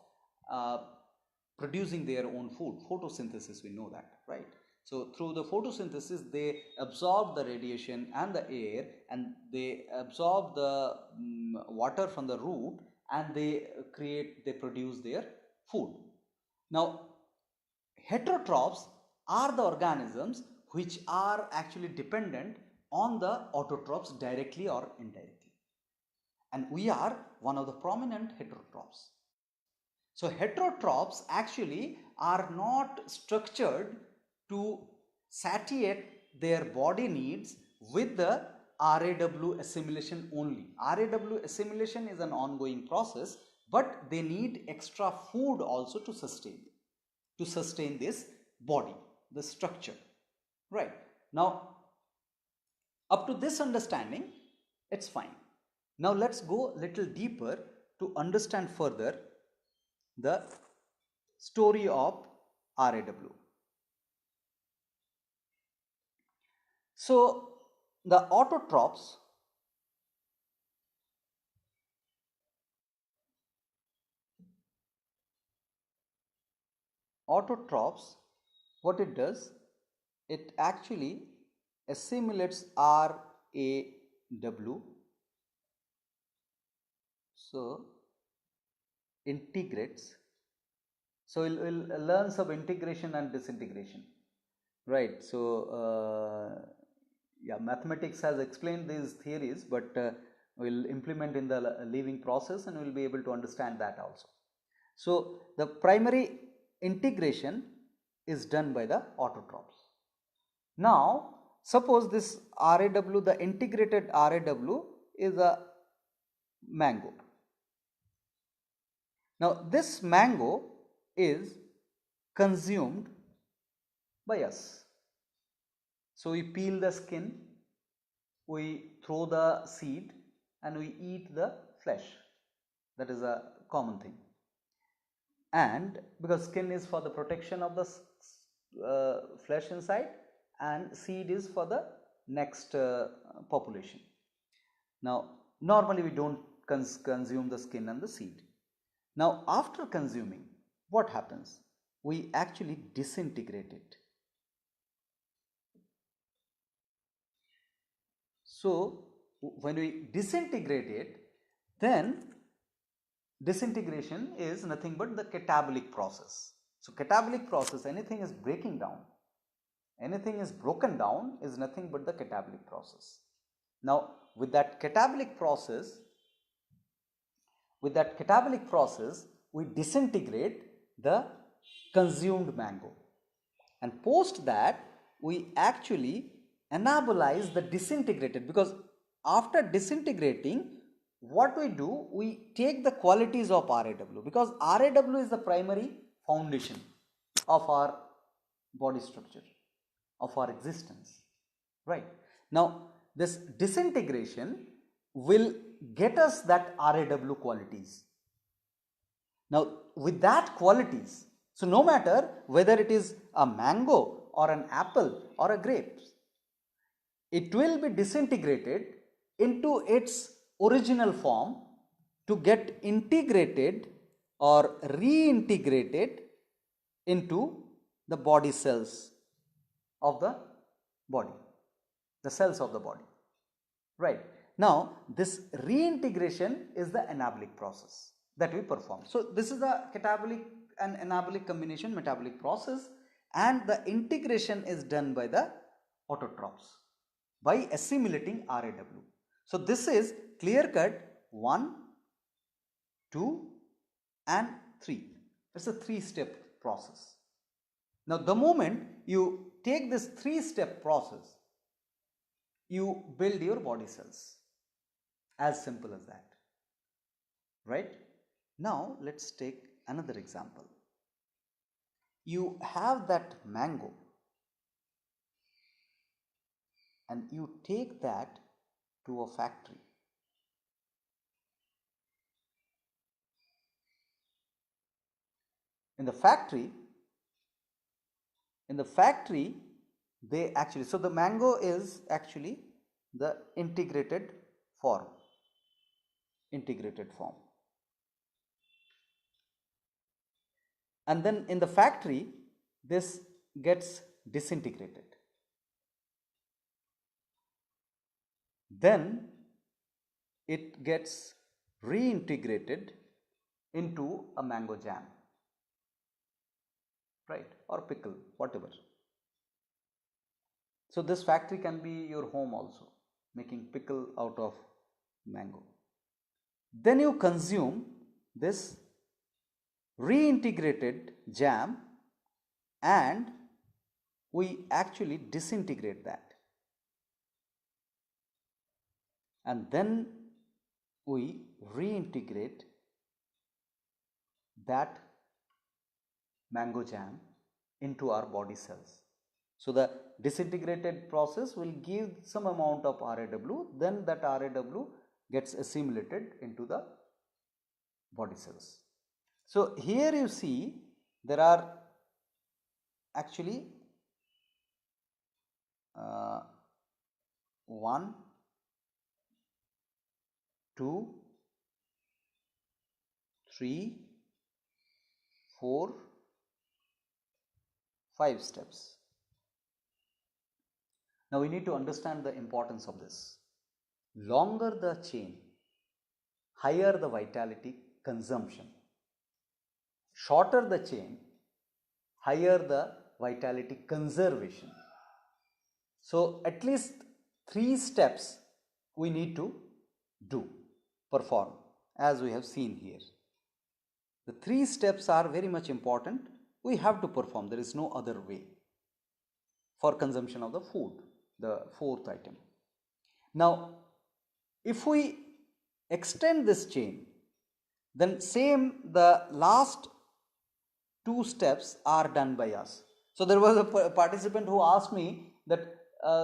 producing their own food. Photosynthesis, we know that, right? So through the photosynthesis, they absorb the radiation and the air, and they absorb the water from the root, and they produce their food. Now heterotrophs are the organisms which are actually dependent on the autotrophs directly or indirectly, and we are one of the prominent heterotrophs. So heterotrophs actually are not structured to satiate their body needs with the RAW assimilation only. RAW assimilation is an ongoing process, but they need extra food also to sustain this body, the structure, right? Now up to this understanding, it's fine. Now let's go a little deeper to understand further the story of RAW. So the autotrophs what it does, it actually assimilates RAW. So integrates. So we'll learn some integration and disintegration, right? So yeah, mathematics has explained these theories, but we'll implement in the living process, and we'll be able to understand that also. So the primary integration is done by the autotrophs. Now suppose this RAW, the integrated RAW is a mango. Now this mango is consumed by us. So we peel the skin, we throw the seed, and we eat the flesh. That is a common thing. And because skin is for the protection of the flesh inside, and seed is for the next population. Now normally we don't consume the skin and the seed. Now after consuming, what happens? We actually disintegrate it. So when we disintegrate it, then disintegration is nothing but the catabolic process. So catabolic process, anything is breaking down, anything is broken down is nothing but the catabolic process. Now with that catabolic process, we disintegrate the consumed mango, and post that we actually anabolize the disintegrated, because after disintegrating, what we do, we take the qualities of RAW, because RAW is the primary foundation of our body structure, of our existence, right? Now this disintegration will get us that RAW qualities. Now with that qualities, so no matter whether it is a mango or an apple or a grape, it will be disintegrated into its original form to get integrated or reintegrated into the body cells of the body, the cells of the body, right? Now this reintegration is the anabolic process that we perform. So this is the catabolic and anabolic combination metabolic process, and the integration is done by the autotrophs by assimilating RAW. So this is clear cut 1, 2 and 3. It's a 3-step process. Now the moment you take this 3-step process, you build your body cells. As simple as that, right? Now let's take another example. You have that mango and you take that to a factory. In the factory they actually, so the mango is actually the integrated form. And then in the factory this gets disintegrated. Then it gets reintegrated into a mango jam, right, or pickle, whatever. So this factory can be your home also, making pickle out of mango. Then you consume this reintegrated jam and we actually disintegrate that, and then we reintegrate that mango jam into our body cells. So the disintegrated process will give some amount of RAW, then that RAW gets assimilated into the body cells. So here you see there are actually 1, 2, 3, 4, 5 steps. Now we need to understand the importance of this. Longer the chain, higher the vitality consumption. Shorter the chain, higher the vitality conservation. So at least 3 steps we need to perform, as we have seen here. The 3 steps are very much important. We have to perform, there is no other way for consumption of the food, the 4th item. Now if we extend this chain, then same the last 2 steps are done by us. So there was a participant who asked me that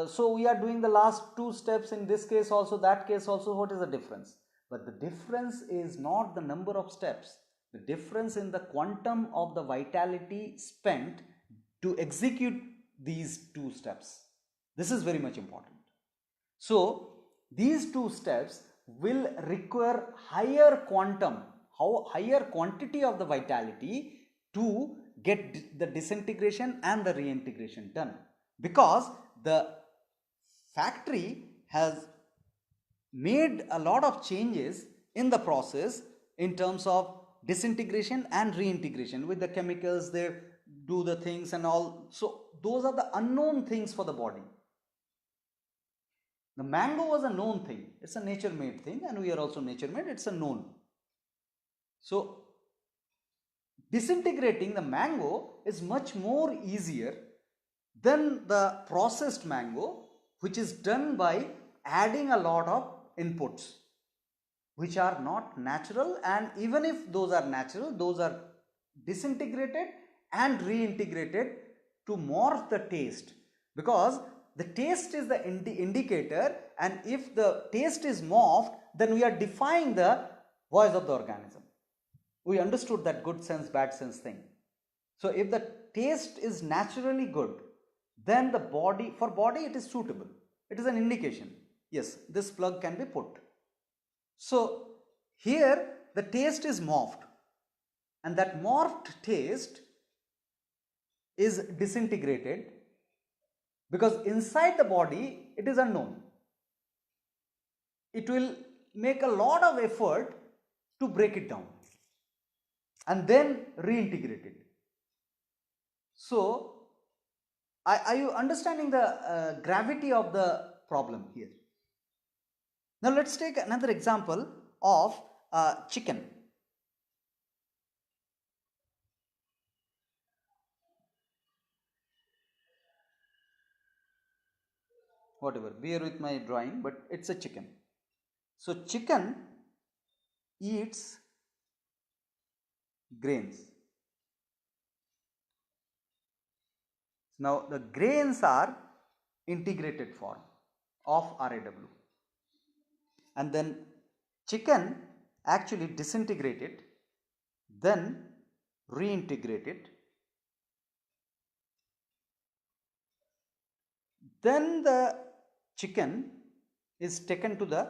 so we are doing the last 2 steps in this case also, that case also, what is the difference? But the difference is not the number of steps, the difference in the quantum of the vitality spent to execute these 2 steps. This is very much important. So these 2 steps will require higher quantum, higher quantity of the vitality to get the disintegration and the reintegration done, because the factory has made a lot of changes in the process in terms of disintegration and reintegration. With the chemicals they do the things and all, so those are the unknown things for the body. The mango was a known thing, it's a nature made thing, and we are also nature made, it's a known. So disintegrating the mango is much more easier than the processed mango, which is done by adding a lot of inputs which are not natural, and even if those are natural, those are disintegrated and reintegrated to morph the taste, because the taste is the indicator, and if the taste is morphed, then we are defying the voice of the organism. We understood that good sense, bad sense thing. So if the taste is naturally good, then the body, for body it is suitable. It is an indication. Yes, this plug can be put. So here the taste is morphed, and that morphed taste is disintegrated because inside the body it is unknown. It will make a lot of effort to break it down and then reintegrate it. So are you understanding the gravity of the problem here? Now let's take another example of chicken. Whatever, bear with my drawing, but it's a chicken. So chicken eats grains. Now the grains are integrated form of RAW, and then chicken actually disintegrated, then reintegrated, then the chicken is taken to the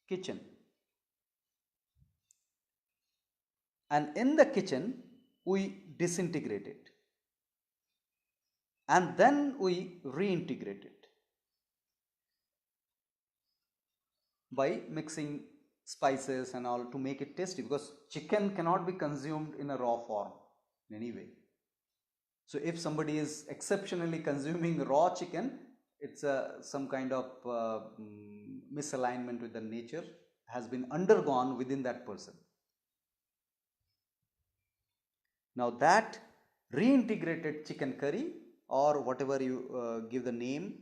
kitchen, and in the kitchen we disintegrate it, and then we reintegrate it by mixing spices and all to make it tasty, because chicken cannot be consumed in a raw form in any way. So if somebody is exceptionally consuming raw chicken, it's some kind of misalignment with the nature has been undergone within that person. Now that reintegrated chicken curry, or whatever you give the name,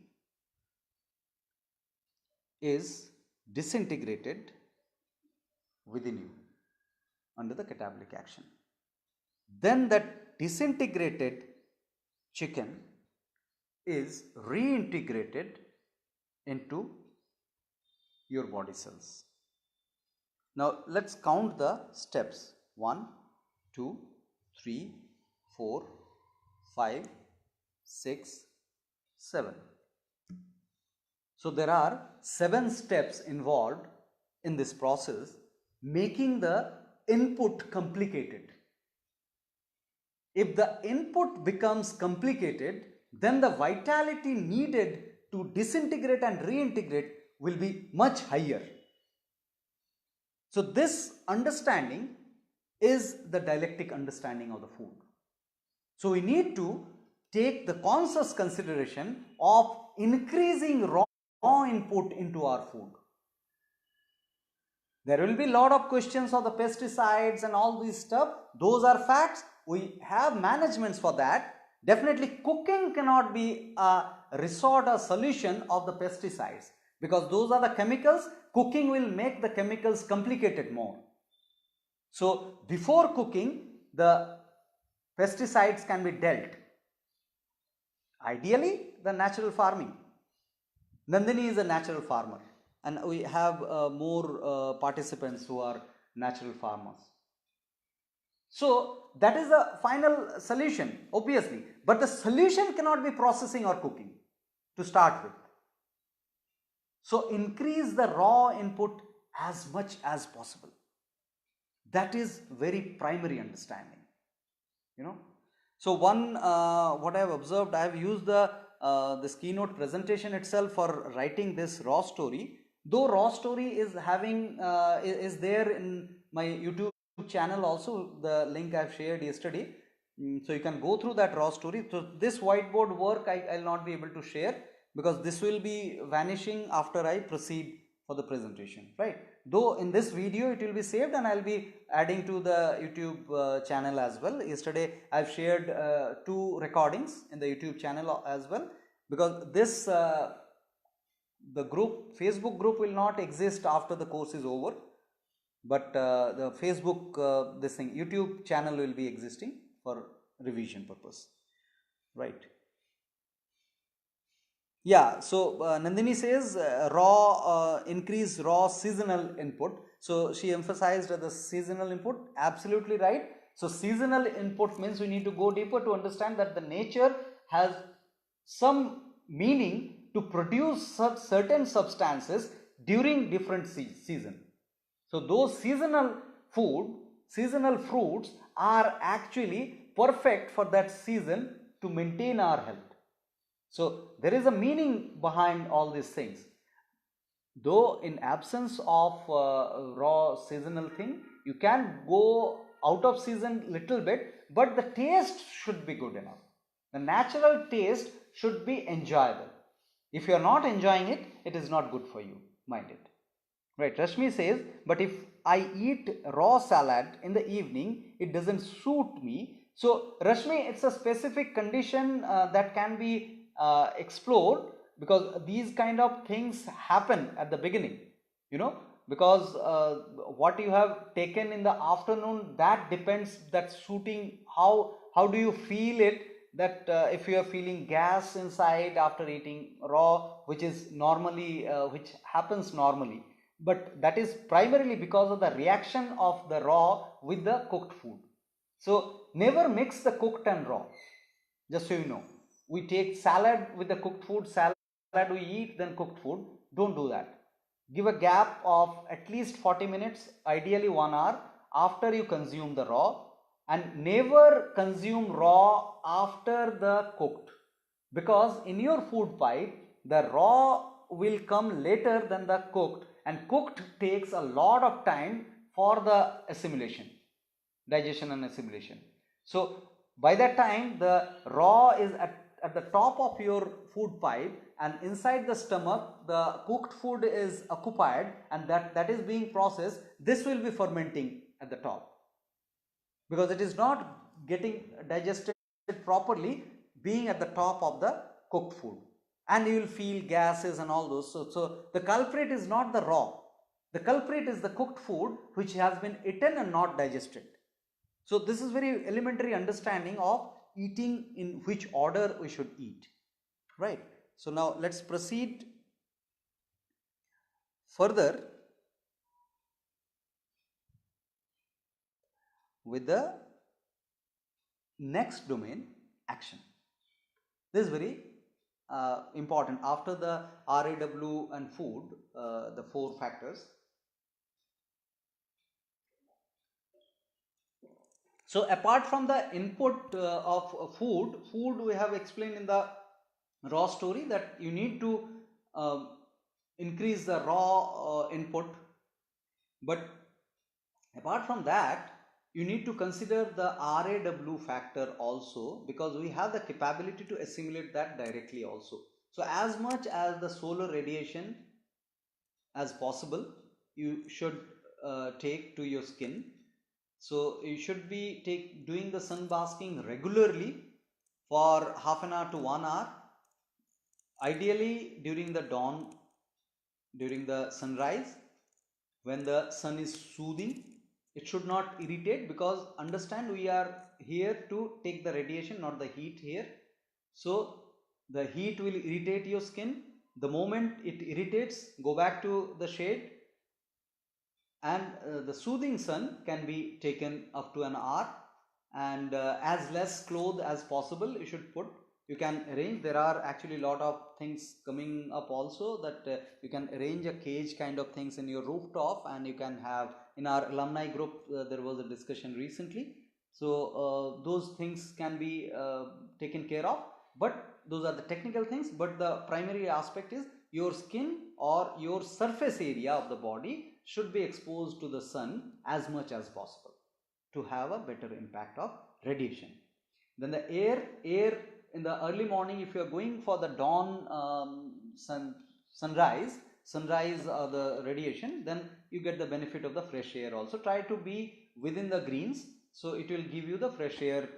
is disintegrated within you under the catabolic action. Then that disintegrated chicken is reintegrated into your body cells. Now let's count the steps. 1, 2, 3, 4, 5, 6, 7. So there are 7 steps involved in this process, making the input complicated. If the input becomes complicated, then the vitality needed to disintegrate and reintegrate will be much higher. So this understanding is the dialectic understanding of the food. So we need to take the conscious consideration of increasing raw input into our food. There will be a lot of questions of the pesticides and all this stuff. Those are facts. We have managements for that. Definitely cooking cannot be a resort or solution of the pesticides, because those are the chemicals. Cooking will make the chemicals complicated more. So before cooking, the pesticides can be dealt. Ideally, the natural farming. Nandini is a natural farmer, and we have more participants who are natural farmers. So that is the final solution, obviously, but the solution cannot be processing or cooking to start with. So increase the raw input as much as possible. That is very primary understanding, you know. So one what I have observed, I have used this keynote presentation itself for writing this raw story. Though raw story is having is there in my YouTube channel also, the link I have shared yesterday. So you can go through that raw story. So this whiteboard work I will not be able to share, because this will be vanishing after I proceed for the presentation, right? Though in this video it will be saved, and I will be adding to the YouTube channel as well. Yesterday I have shared 2 recordings in the YouTube channel as well, because this the group, Facebook group, will not exist after the course is over, but the Facebook this thing YouTube channel will be existing for revision purpose, right? Yeah, so Nandini says increase raw seasonal input. So she emphasized the seasonal input. Absolutely right. So seasonal input means we need to go deeper to understand that the nature has some meaning to produce certain substances during different season. So those seasonal fruits are actually perfect for that season to maintain our health. So there is a meaning behind all these things. Though in absence of raw seasonal thing, you can go out of season little bit, but the taste should be good enough. The natural taste should be enjoyable. If you are not enjoying it, it is not good for you, mind it. Right, Rashmi says, but if I eat raw salad in the evening, it doesn't suit me. So Rashmi, it's a specific condition that can be explored, because these kind of things happen at the beginning, because what you have taken in the afternoon, that depends, that suiting, how do you feel it, that if you are feeling gas inside after eating raw, which is normally which happens normally, but that is primarily because of the reaction of the raw with the cooked food. So never mix the cooked and raw, just so you know. We take salad with the cooked food, salad we eat, then cooked food. Don't do that. Give a gap of at least 40 minutes, ideally 1 hour after you consume the raw, and never consume raw after the cooked, because in your food pipe the raw will come later than the cooked, and cooked takes a lot of time for the assimilation, digestion and assimilation. So by that time the raw is at the top of your food pipe, and inside the stomach the cooked food is occupied, and that is being processed. This will be fermenting at the top, because it is not getting digested properly, being at the top of the cooked food, and you will feel gases and all those. So the culprit is not the raw, the culprit is the cooked food which has been eaten and not digested. So this is very elementary understanding of eating, in which order we should eat, right? So now let's proceed further with the next domain, action. This is very important. After the RAW and food, the 4 factors. So apart from the input of food we have explained in the raw story that you need to increase the raw input, but apart from that you need to consider the RAW factor also, because we have the capability to assimilate that directly also. So as much as the solar radiation as possible you should take to your skin. So you should be doing the sun basking regularly for half an hour to 1 hour, ideally during the dawn, during the sunrise, when the sun is soothing. It should not irritate, because understand we are here to take the radiation, not the heat here. So the heat will irritate your skin. The moment it irritates, go back to the shade, and the soothing sun can be taken up to an hour, and as less clothes as possible you should put. You can arrange, there are actually a lot of things coming up also, that you can arrange a cage kind of things in your rooftop, and you can have, in our alumni group there was a discussion recently. So those things can be taken care of, but those are the technical things. But the primary aspect is your skin or your surface area of the body should be exposed to the sun as much as possible to have a better impact of radiation. Then the air in the early morning, if you are going for the dawn sunrise the radiation, then you get the benefit of the fresh air also. Try to be within the greens, so it will give you the fresh air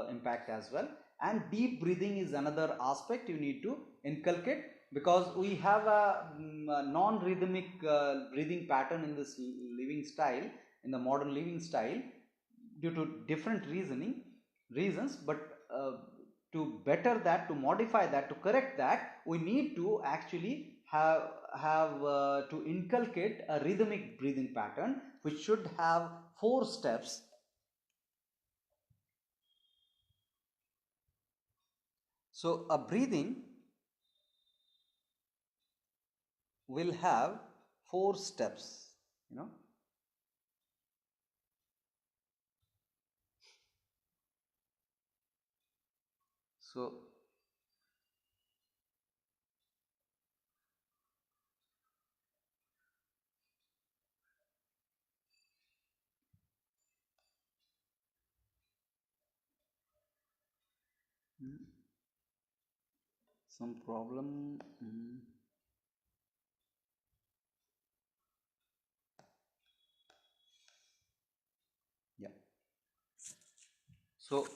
impact as well. And deep breathing is another aspect you need to inculcate, because we have a non-rhythmic breathing pattern in this living style, in the modern living style, due to different reasons. But to better that, to modify that, to correct that, we need to actually have to inculcate a rhythmic breathing pattern, which should have 4 steps. So a breathing will have 4 steps, you know. So some problem. Yeah. So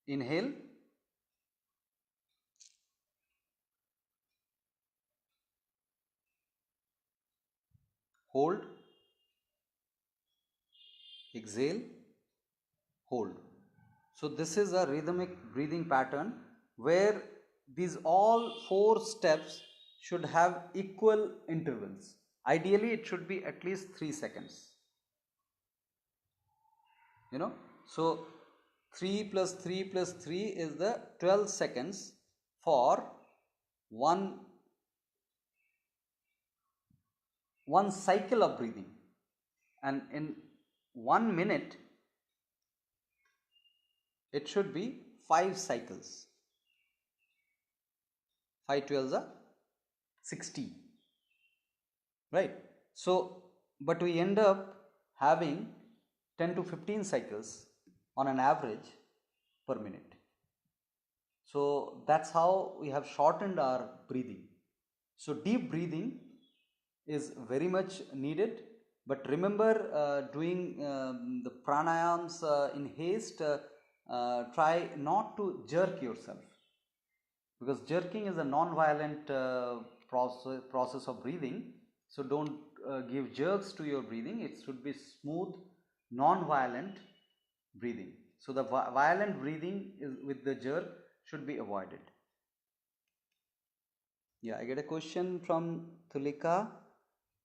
inhale, hold, exhale, hold. So this is a rhythmic breathing pattern where these all 4 steps should have equal intervals. Ideally it should be at least 3 seconds, you know. So 3 plus 3 plus 3 is the 12 seconds for one cycle of breathing, and in 1 minute it should be 5 cycles. 5 12s are 60, right? So but we end up having 10 to 15 cycles on an average per minute. So that's how we have shortened our breathing. So deep breathing is very much needed, but remember, doing the pranayams in haste, try not to jerk yourself, because jerking is a non-violent process of breathing. So don't give jerks to your breathing. It should be smooth, non-violent breathing. So the violent breathing with the jerk should be avoided. Yeah, I get a question from Tulika.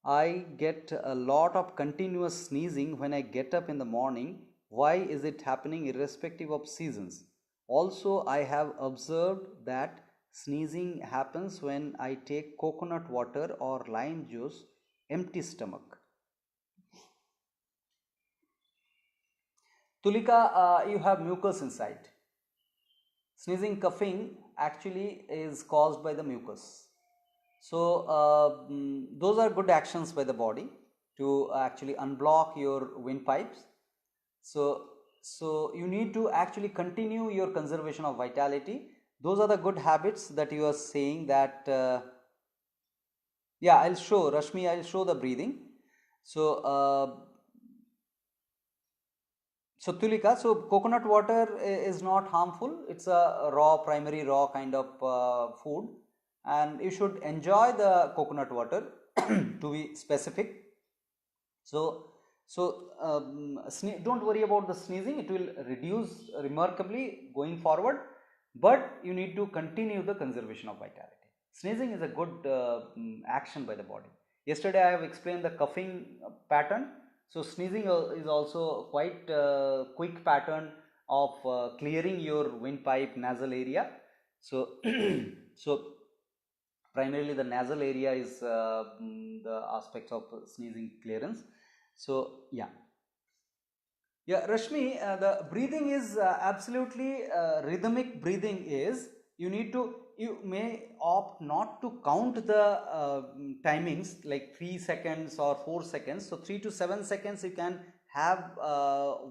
I get a lot of continuous sneezing when I get up in the morning. Why is it happening irrespective of seasons? Also, I have observed that sneezing happens when I take coconut water or lime juice, empty stomach. Tulika, you have mucus inside. Sneezing, coughing actually is caused by the mucus. So those are good actions by the body to actually unblock your windpipes. So you need to actually continue your conservation of vitality. Those are the good habits that you are saying that. Yeah, I'll show Rashmi. I'll show the breathing. So so Tulika, so coconut water is not harmful. It's a primary raw kind of food, and you should enjoy the coconut water to be specific. So don't worry about the sneezing. It will reduce remarkably going forward, but you need to continue the conservation of vitality. Sneezing is a good action by the body. Yesterday I have explained the coughing pattern. So sneezing is also quite quick pattern of clearing your windpipe nasal area. So so primarily the nasal area is the aspects of sneezing clearance. So yeah, Rashmi, the breathing is absolutely rhythmic. Breathing is, you may opt not to count the timings like 3 seconds or 4 seconds. So 3 to 7 seconds you can have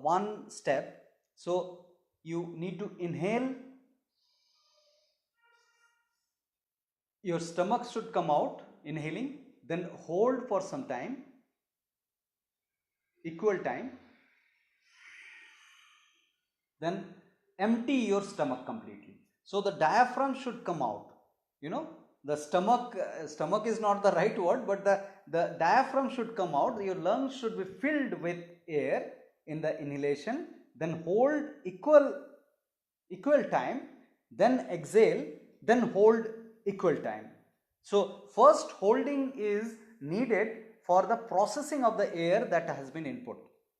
one step. So you need to inhale, your stomach should come out inhaling, then hold for some time, equal time, then empty your stomach completely. So the diaphragm should come out, you know. The stomach is not the right word, but the diaphragm should come out. Your lungs should be filled with air in the inhalation, then hold equal time, then exhale, then hold equal time. So first holding is needed for the processing of the air that has been input,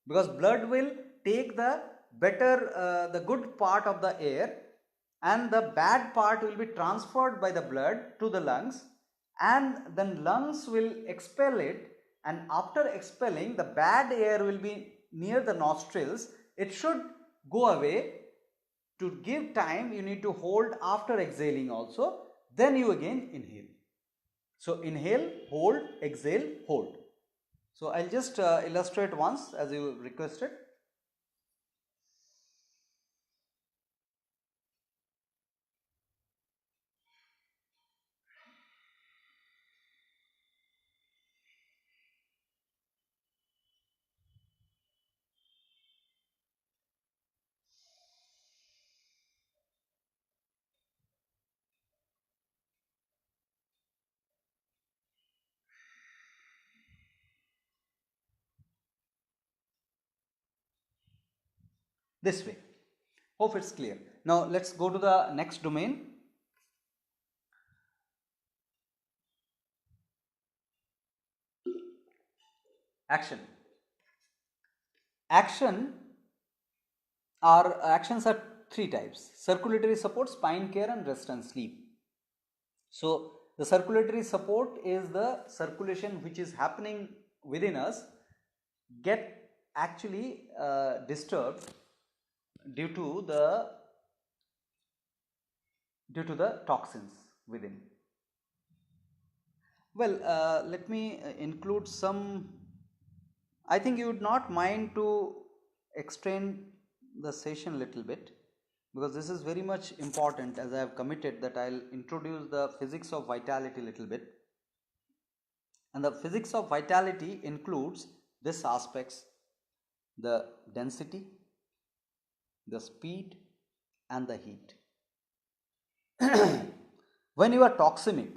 because blood will take the better the good part of the air and the bad part will be transferred by the blood to the lungs, and then lungs will expel it, and after expelling, the bad air will be near the nostrils. It should go away. To give time, you need to hold after exhaling also, then you again inhale. So inhale, hold, exhale, hold. So I'll just illustrate once as you requested. This way. Hope it's clear. Now let's go to the next domain. Action. Actions are three types: circulatory support, spine care, and rest and sleep. So the circulatory support is the circulation which is happening within us get actually disturbed due to the toxins within. Well, let me include some. I think you would not mind to extend the session little bit, because this is very much important, as I have committed that I will introduce the physics of vitality little bit. And the physics of vitality includes these aspects: the density, the speed, and the heat. When you are toxemic,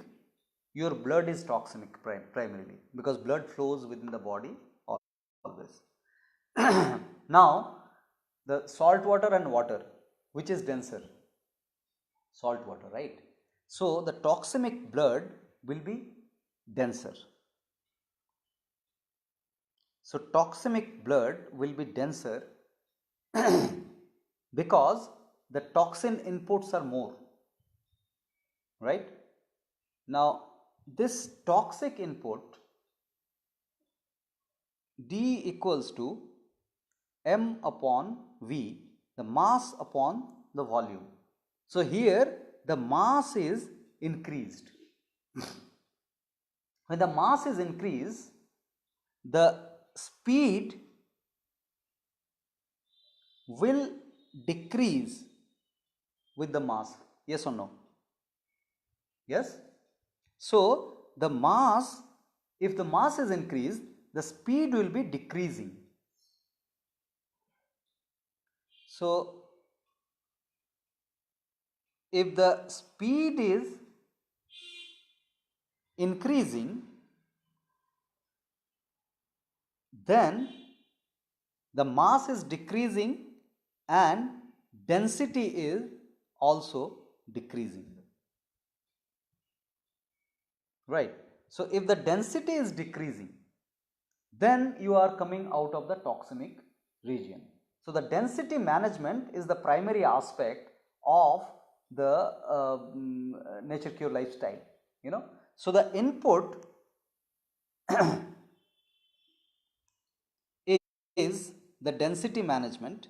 your blood is toxemic primarily, because blood flows within the body always. Now, the salt water and water, which is denser? Salt water, right? So the toxemic blood will be denser. So toxemic blood will be denser because the toxin inputs are more, right? Now this toxic input D equals to m upon V, the mass upon the volume. So here the mass is increased. When the mass is increased, the speed will decrease with the mass. Yes or no? Yes? So the mass, if the mass is increased, the speed will be decreasing. So if the speed is increasing, then the mass is decreasing and density is also decreasing, right? So if the density is decreasing, then you are coming out of the toxemic region. So the density management is the primary aspect of the nature cure lifestyle, you know. So the input is the density management,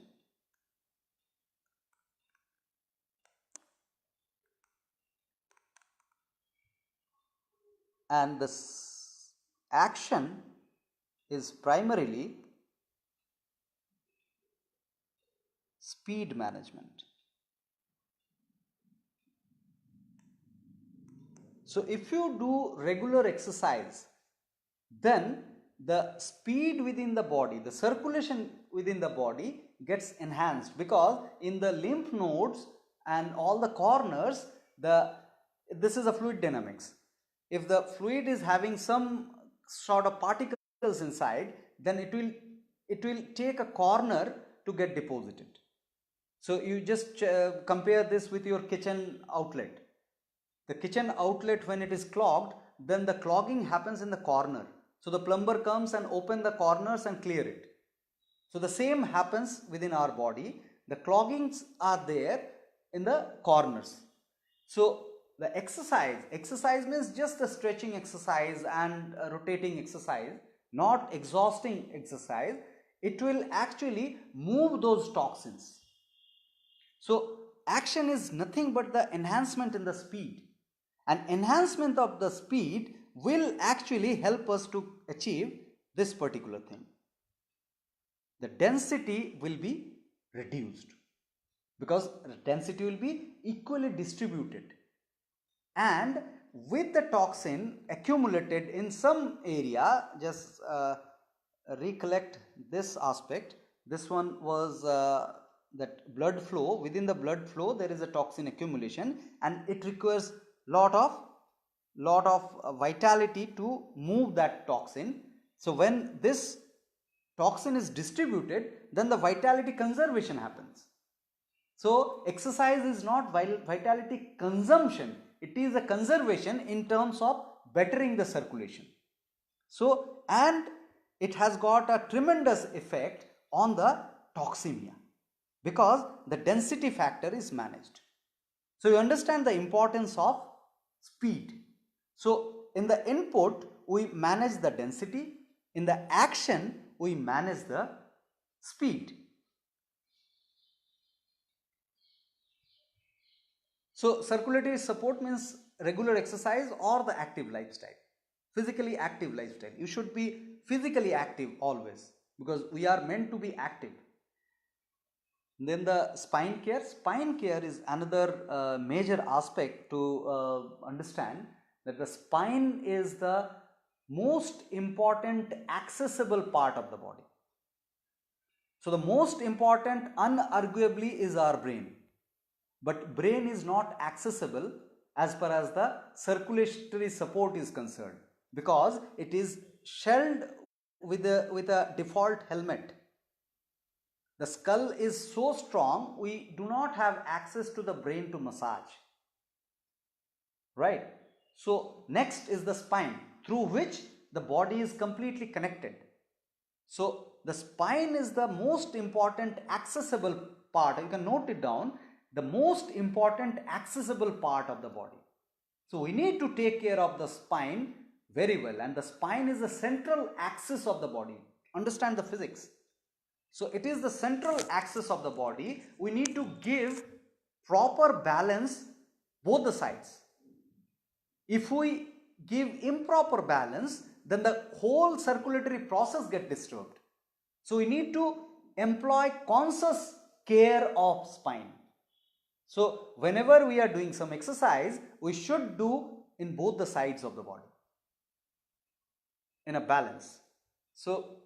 and the action is primarily speed management. So if you do regular exercise, then the speed within the body, the circulation within the body gets enhanced, because in the lymph nodes and all the corners, this is a fluid dynamics. If the fluid is having some sort of particles inside, then it will take a corner to get deposited. So you just compare this with your kitchen outlet. The kitchen outlet, when it is clogged, then the clogging happens in the corner. So the plumber comes and open the corners and clear it. So the same happens within our body. The cloggings are there in the corners. So the exercise means just the stretching exercise and rotating exercise, not exhausting exercise. It will actually move those toxins. So action is nothing but the enhancement in the speed. An enhancement of the speed will actually help us to achieve this particular thing. The density will be reduced because the density will be equally distributed, and with the toxin accumulated in some area, just recollect this aspect. This one was that blood flow. Within the blood flow there is a toxin accumulation, and it requires lot of vitality to move that toxin. So when this toxin is distributed, then the vitality conservation happens. So exercise is not vitality consumption, it is a conservation in terms of bettering the circulation. So, and it has got a tremendous effect on the toxemia because the density factor is managed. So you understand the importance of speed. So in the input we manage the density, in the action we manage the speed. So circulatory support means regular exercise or the active lifestyle, physically active lifestyle. You should be physically active always because we are meant to be active. Then the spine care is another major aspect to understand, that the spine is the most important accessible part of the body. So the most important unarguably is our brain, but brain is not accessible as far as the circulatory support is concerned because it is shelled with a default helmet. The skull is so strong we do not have access to the brain to massage, right? So next is the spine, through which the body is completely connected. So the spine is the most important accessible part. You can note it down, the most important accessible part of the body. So we need to take care of the spine very well, and the spine is the central axis of the body. Understand the physics. So it is the central axis of the body. We need to give proper balance both the sides. If we give improper balance, then the whole circulatory process gets disturbed. So we need to employ conscious care of spine. So whenever we are doing some exercise, we should do in both the sides of the body in a balance. So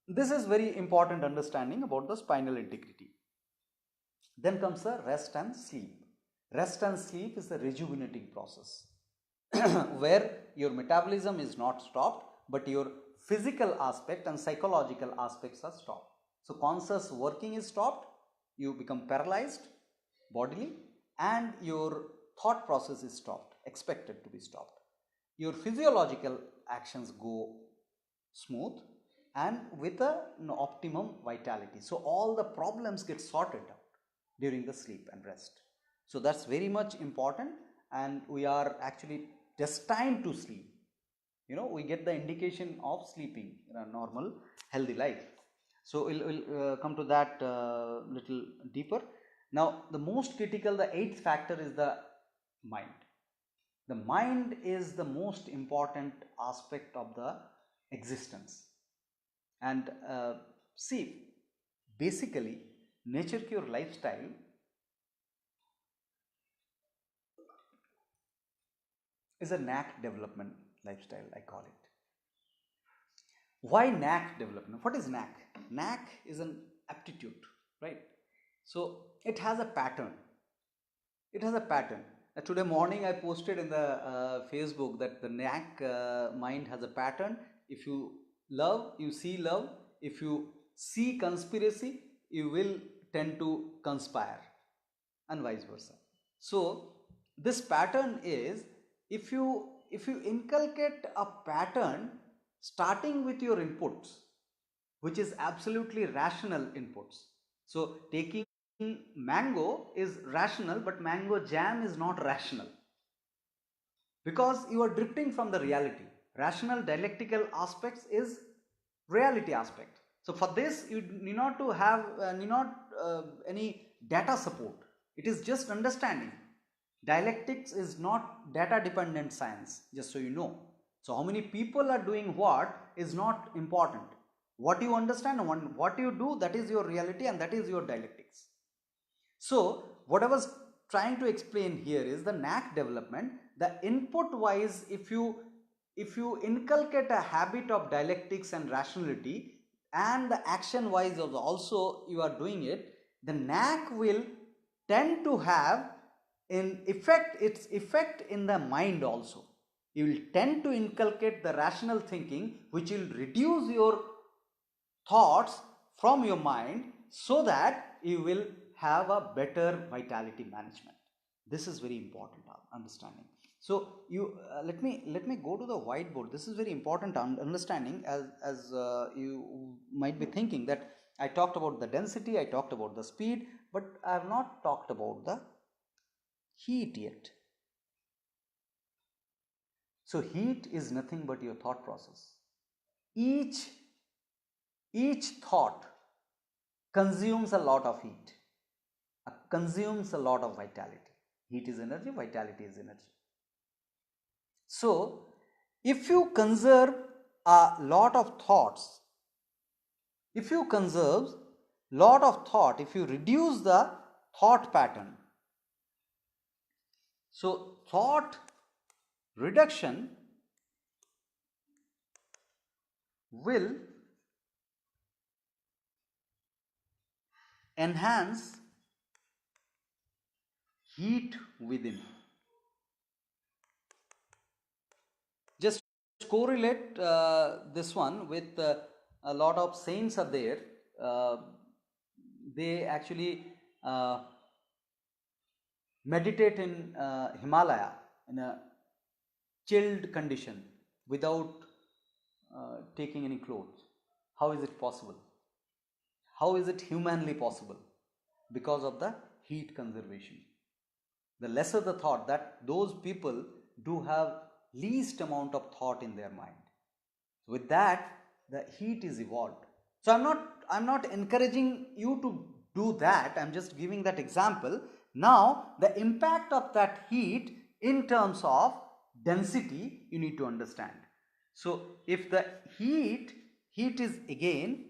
this is very important understanding about the spinal integrity. Then comes the rest and sleep. Rest and sleep is the rejuvenating process where your metabolism is not stopped, but your physical aspect and psychological aspects are stopped. So conscious working is stopped, you become paralyzed bodily, and your thought process is stopped, expected to be stopped. Your physiological actions go smooth and with a optimum vitality. So all the problems get sorted out during the sleep and rest. So that's very much important, and we are actually destined to sleep. We get the indication of sleeping in a normal healthy life. So we'll come to that little deeper. Now the most critical, the eighth factor is the mind. The mind is the most important aspect of the existence. And see, basically nature cure lifestyle is a knack development lifestyle, I call it. Why knack development? What is knack? Knack is an aptitude, right? So it has a pattern. It has a pattern. Today morning I posted in the Facebook that the knack mind has a pattern. If you love, you see love. If you see conspiracy, you will tend to conspire, and vice versa. So this pattern is, if you inculcate a pattern starting with your inputs, which is absolutely rational inputs. So taking mango is rational, but mango jam is not rational, because you are drifting from the reality. Rational dialectical aspects is reality aspect. So for this you need not to have any data support. It is just understanding. Dialectics is not data dependent science, just so you know. So how many people are doing what is not important. What you understand and what you do, that is your reality and that is your dialectics. So what I was trying to explain here is the knack development. The input wise, if you inculcate a habit of dialectics and rationality, and the action wise also you are doing it, the knack will tend to have its effect in the mind also. You will tend to inculcate the rational thinking, which will reduce your thoughts from your mind, so that you will have a better vitality management. This is very important understanding. So you let me go to the whiteboard. This is very important understanding, as you might be thinking that I talked about the density, I talked about the speed, but I have not talked about the heat yet. So heat is nothing but your thought process. Each thought consumes a lot of heat, consumes a lot of vitality. Heat is energy, vitality is energy. So if you conserve a lot of thoughts, if you conserve lot of thought, if you reduce the thought pattern, so thought reduction will enhance heat within. Just correlate this one with a lot of saints are there. They actually meditate in Himalaya in a chilled condition without taking any clothes. How is it possible? How is it humanly possible? Because of the heat conservation. The lesser the thought, that those people do have least amount of thought in their mind. With that, the heat is evolved. So I'm not encouraging you to do that. I'm just giving that example. Now the impact of that heat in terms of density you need to understand. So if the heat is again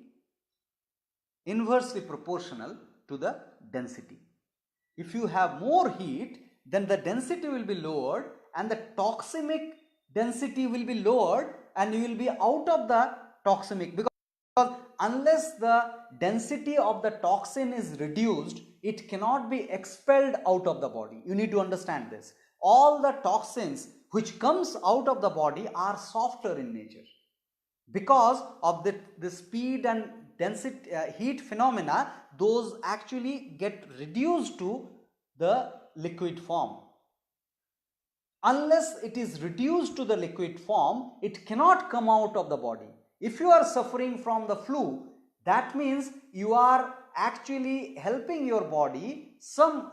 inversely proportional to the density. If you have more heat, then the density will be lowered and the toxemic density will be lowered, and you will be out of the toxemic, because unless the density of the toxin is reduced, it cannot be expelled out of the body. You need to understand this. All the toxins which comes out of the body are softer in nature. Because of the speed and density heat phenomena, those actually get reduced to the liquid form. Unless it is reduced to the liquid form, it cannot come out of the body. If you are suffering from the flu, that means you are actually helping your body some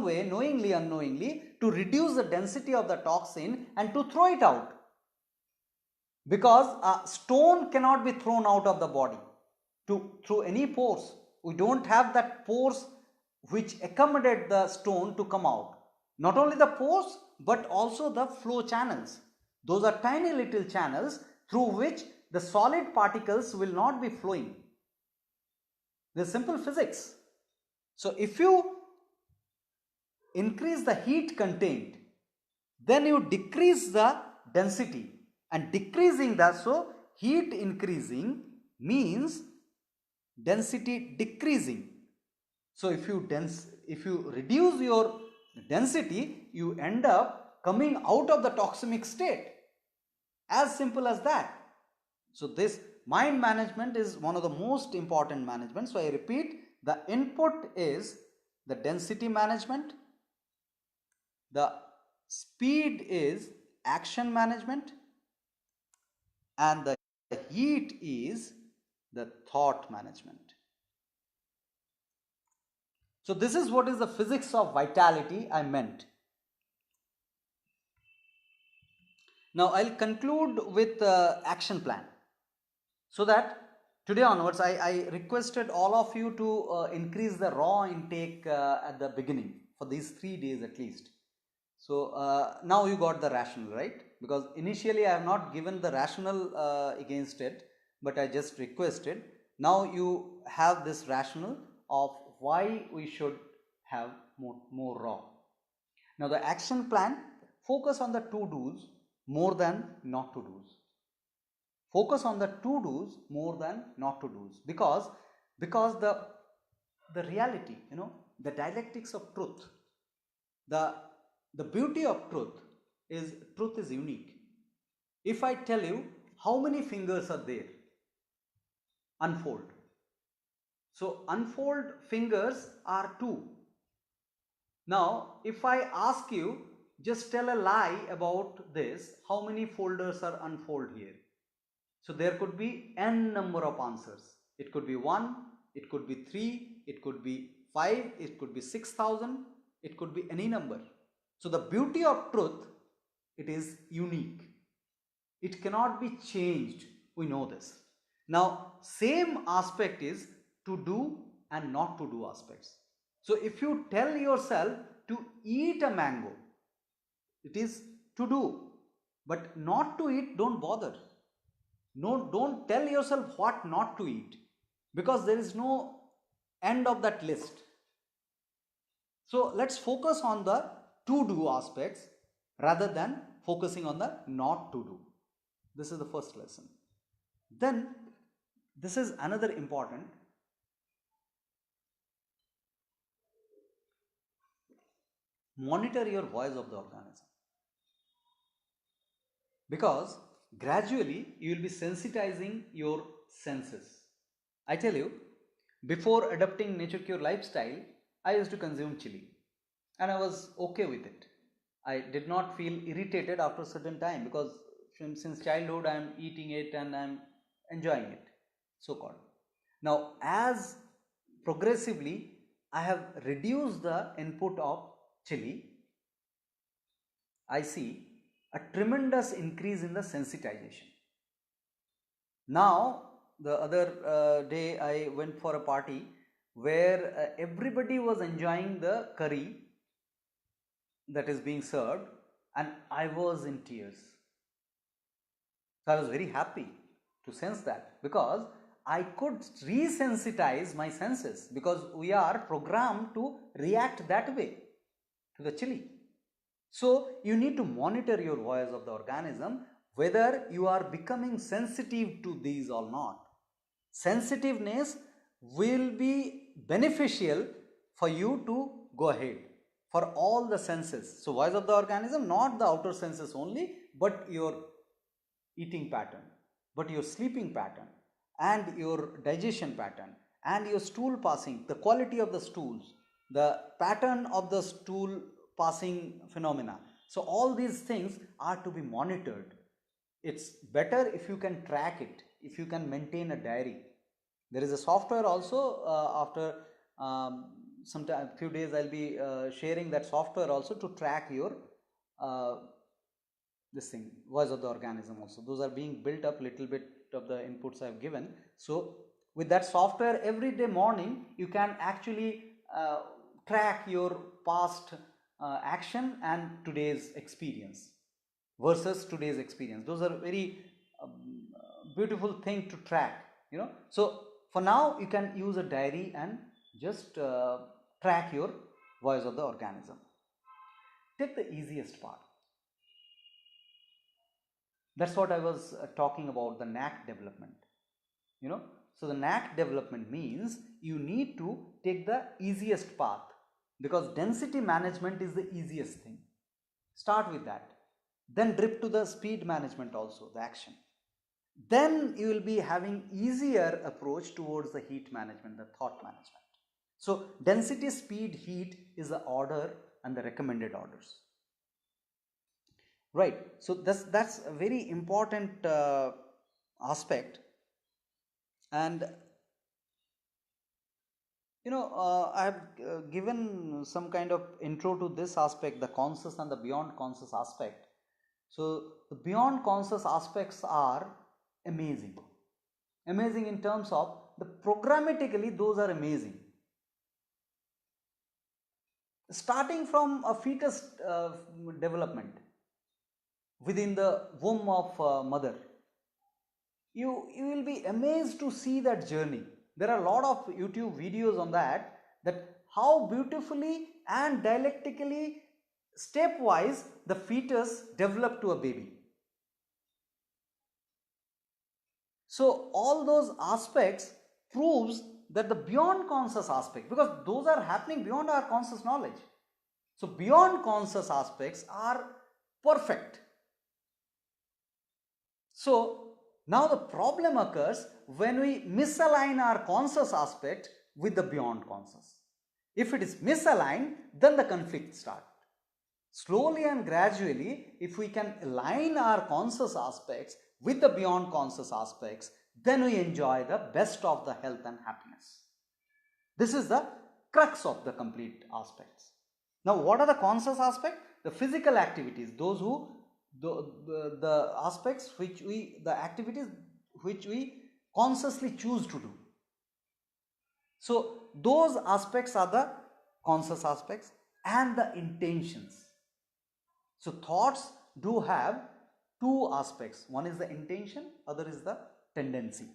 way, knowingly unknowingly, to reduce the density of the toxin and to throw it out. Because a stone cannot be thrown out of the body through any pores. We don't have that pores which accommodate the stone to come out. Not only the pores, but also the flow channels. Those are tiny little channels through which the solid particles will not be flowing. This is simple physics. So if you increase the heat content, then you decrease the density, and decreasing that, so heat increasing means density decreasing. So if you reduce your density, you end up coming out of the toxemic state. As simple as that. So this mind management is one of the most important management. So I repeat, the input is the density management, the speed is action management, and the heat is the thought management. So this is what is the physics of vitality I meant. Now I'll conclude with action plan. So that today onwards I requested all of you to increase the raw intake at the beginning for these 3 days at least. So now you got the rationale, right? Because initially I have not given the rationale against it, but I just requested. Now you have this rationale of why we should have more raw. Now the action plan, focus on the to-dos more than not to-dos. Focus on the to-dos more than not to-dos, because the reality, the dialectics of truth, the beauty of truth is unique. If I tell you how many fingers are there, unfold. So unfold fingers are 2. Now if I ask you, just tell a lie about this, how many folders are unfold here? So there could be n number of answers. It could be 1, it could be 3, it could be 5, it could be 6,000, it could be any number. So the beauty of truth, it is unique. It cannot be changed. We know this. Now same aspect is to do and not to do aspects. So if you tell yourself to eat a mango, it is to do, but not to eat, don't bother. No, don't tell yourself what not to eat, because there is no end of that list. So let's focus on the to do aspects rather than focusing on the not to do. This is the first lesson. Then this is another important. Monitor your voice of the organism, because gradually you will be sensitizing your senses. I tell you, before adopting nature cure lifestyle, I used to consume chili and I was okay with it. I did not feel irritated after a certain time, because since childhood I am eating it and I am enjoying it, so called. Now as progressively I have reduced the input of chili, I see a tremendous increase in the sensitization. Now the other day I went for a party where everybody was enjoying the curry that is being served and I was in tears. So I was very happy to sense that, because I could resensitize my senses, because we are programmed to react that way to the chili. So you need to monitor your voice of the organism, whether you are becoming sensitive to these or not. Sensitiveness will be beneficial for you to go ahead for all the senses. So voice of the organism, not the outer senses only, but your eating pattern, but your sleeping pattern and your digestion pattern and your stool passing, the quality of the stools, the pattern of the stool passing phenomena. So all these things are to be monitored. It's better if you can track it, if you can maintain a diary. There is a software also, after sometime few days I'll be sharing that software also to track your this thing, voice of the organism also. Those are being built up, little bit of the inputs I've given. So with that software, every day morning you can actually track your past action and today's experience versus today's experience. Those are very beautiful thing to track, So for now you can use a diary and just track your voice of the organism. Take the easiest part. That's what I was talking about, the knack development. So the knack development means you need to take the easiest path, because density management is the easiest thing. Start with that. Then drift to the speed management also, the action. Then you will be having easier approach towards the heat management, the thought management. So density, speed, heat is the order and the recommended orders. Right. So that's a very important aspect. And I have given some kind of intro to this aspect, the conscious and the beyond conscious aspect. So the beyond conscious aspects are amazing. Amazing in terms of the programmatically, those are amazing. Starting from a fetus development within the womb of mother, you will be amazed to see that journey. There are a lot of YouTube videos on that how beautifully and dialectically stepwise the fetus develop to a baby. So all those aspects proves that the beyond conscious aspect, because those are happening beyond our conscious knowledge. So beyond conscious aspects are perfect. So now the problem occurs when we misalign our conscious aspect with the beyond conscious. If it is misaligned, then the conflict starts. Slowly and gradually, if we can align our conscious aspects with the beyond conscious aspects, then we enjoy the best of the health and happiness. This is the crux of the complete aspects. Now, what are the conscious aspects? The physical activities, those who the aspects which the activities which we consciously choose to do. So those aspects are the conscious aspects and the intentions. So thoughts do have two aspects. One is the intention, other is the tendency.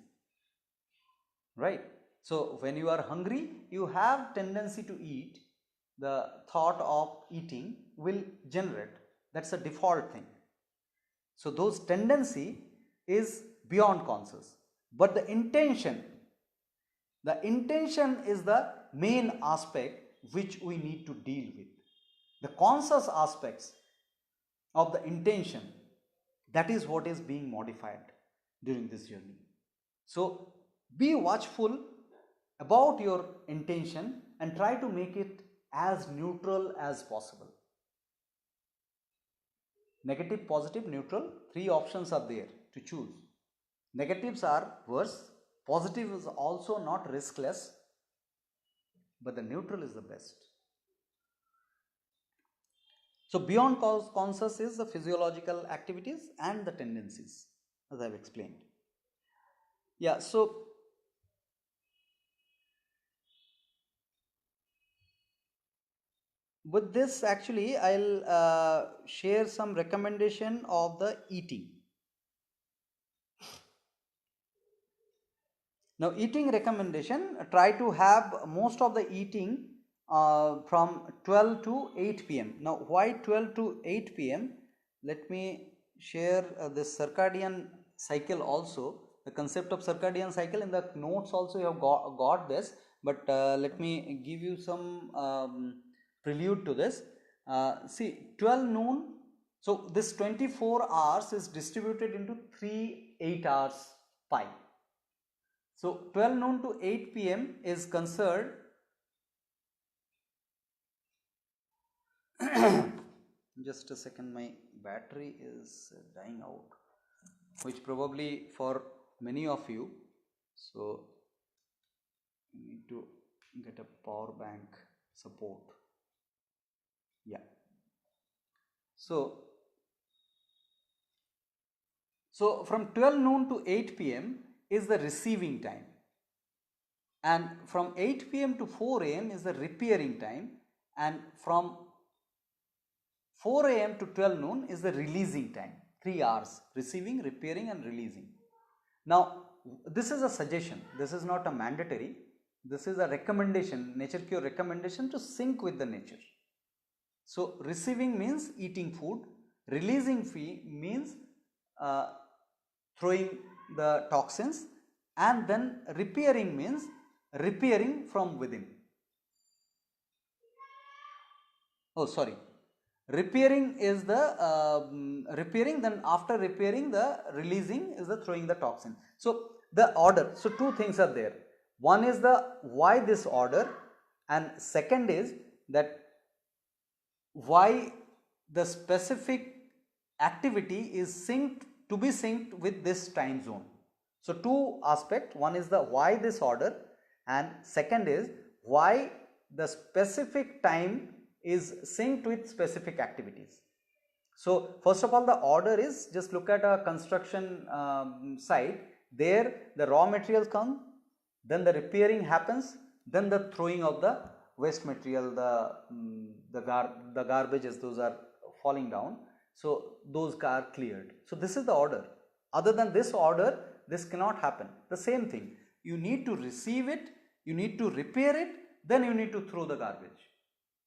Right? So when you are hungry, you have tendency to eat. The thought of eating will generate. That's a default thing. So those tendency is beyond conscious. But the intention is the main aspect which we need to deal with. The conscious aspects of the intention, that is what is being modified during this journey. So be watchful about your intention and try to make it as neutral as possible. Negative, positive, neutral, three options are there to choose. Negatives are worse, positive is also not riskless, but the neutral is the best. So beyond conscious is the physiological activities and the tendencies, as I have explained. Yeah, so with this actually I'll share some recommendation of the eating. Now eating recommendation, try to have most of the eating from 12 to 8 p.m. Now why 12 to 8 p.m.? Let me share this circadian cycle also. The concept of circadian cycle in the notes also you have got this, but let me give you some prelude to this. See, 12 noon, so this 24 hours is distributed into 3 8 hours pi. So 12 noon to 8 p.m. is considered just a second, my battery is dying out, which probably for many of you, so you need to get a power bank support. Yeah. So from 12 noon to 8 p.m. is the receiving time, and from 8 p.m. to 4 a.m. is the repairing time, and from 4 a.m. to 12 noon is the releasing time. 3 hours, receiving, repairing and releasing. Now this is a suggestion, this is not a mandatory, this is a recommendation, nature cure recommendation to sync with the nature. So receiving means eating food, releasing means throwing the toxins, and then repairing means repairing from within. Oh sorry, repairing is the repairing, then after repairing the releasing is the throwing the toxin. So the order, so two things are there. One is the why this order, and second is that why the specific activity is synced to be synced with this time zone. So two aspects, one is the why this order, and second is why the specific time is synced with specific activities. So first of all, the order is, just look at a construction site. There the raw materials come, then the repairing happens, then the throwing of the waste material, the garbages, those are falling down, so those are cleared. So this is the order. Other than this order, this cannot happen. The same thing, you need to receive it, you need to repair it, then you need to throw the garbage.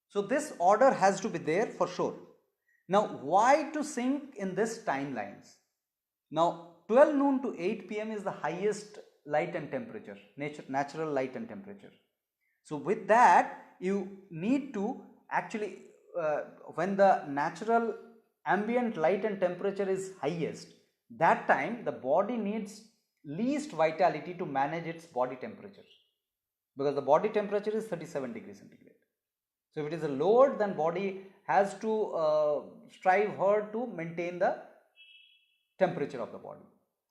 So this order has to be there for sure. Now why to sync in this timelines? Now 12 noon to 8 p.m. is the highest light and temperature, natural light and temperature. So with that, you need to actually, when the natural ambient light and temperature is highest, that time the body needs least vitality to manage its body temperature, because the body temperature is 37 degrees centigrade. So if it is a lowered, then body has to strive hard to maintain the temperature of the body.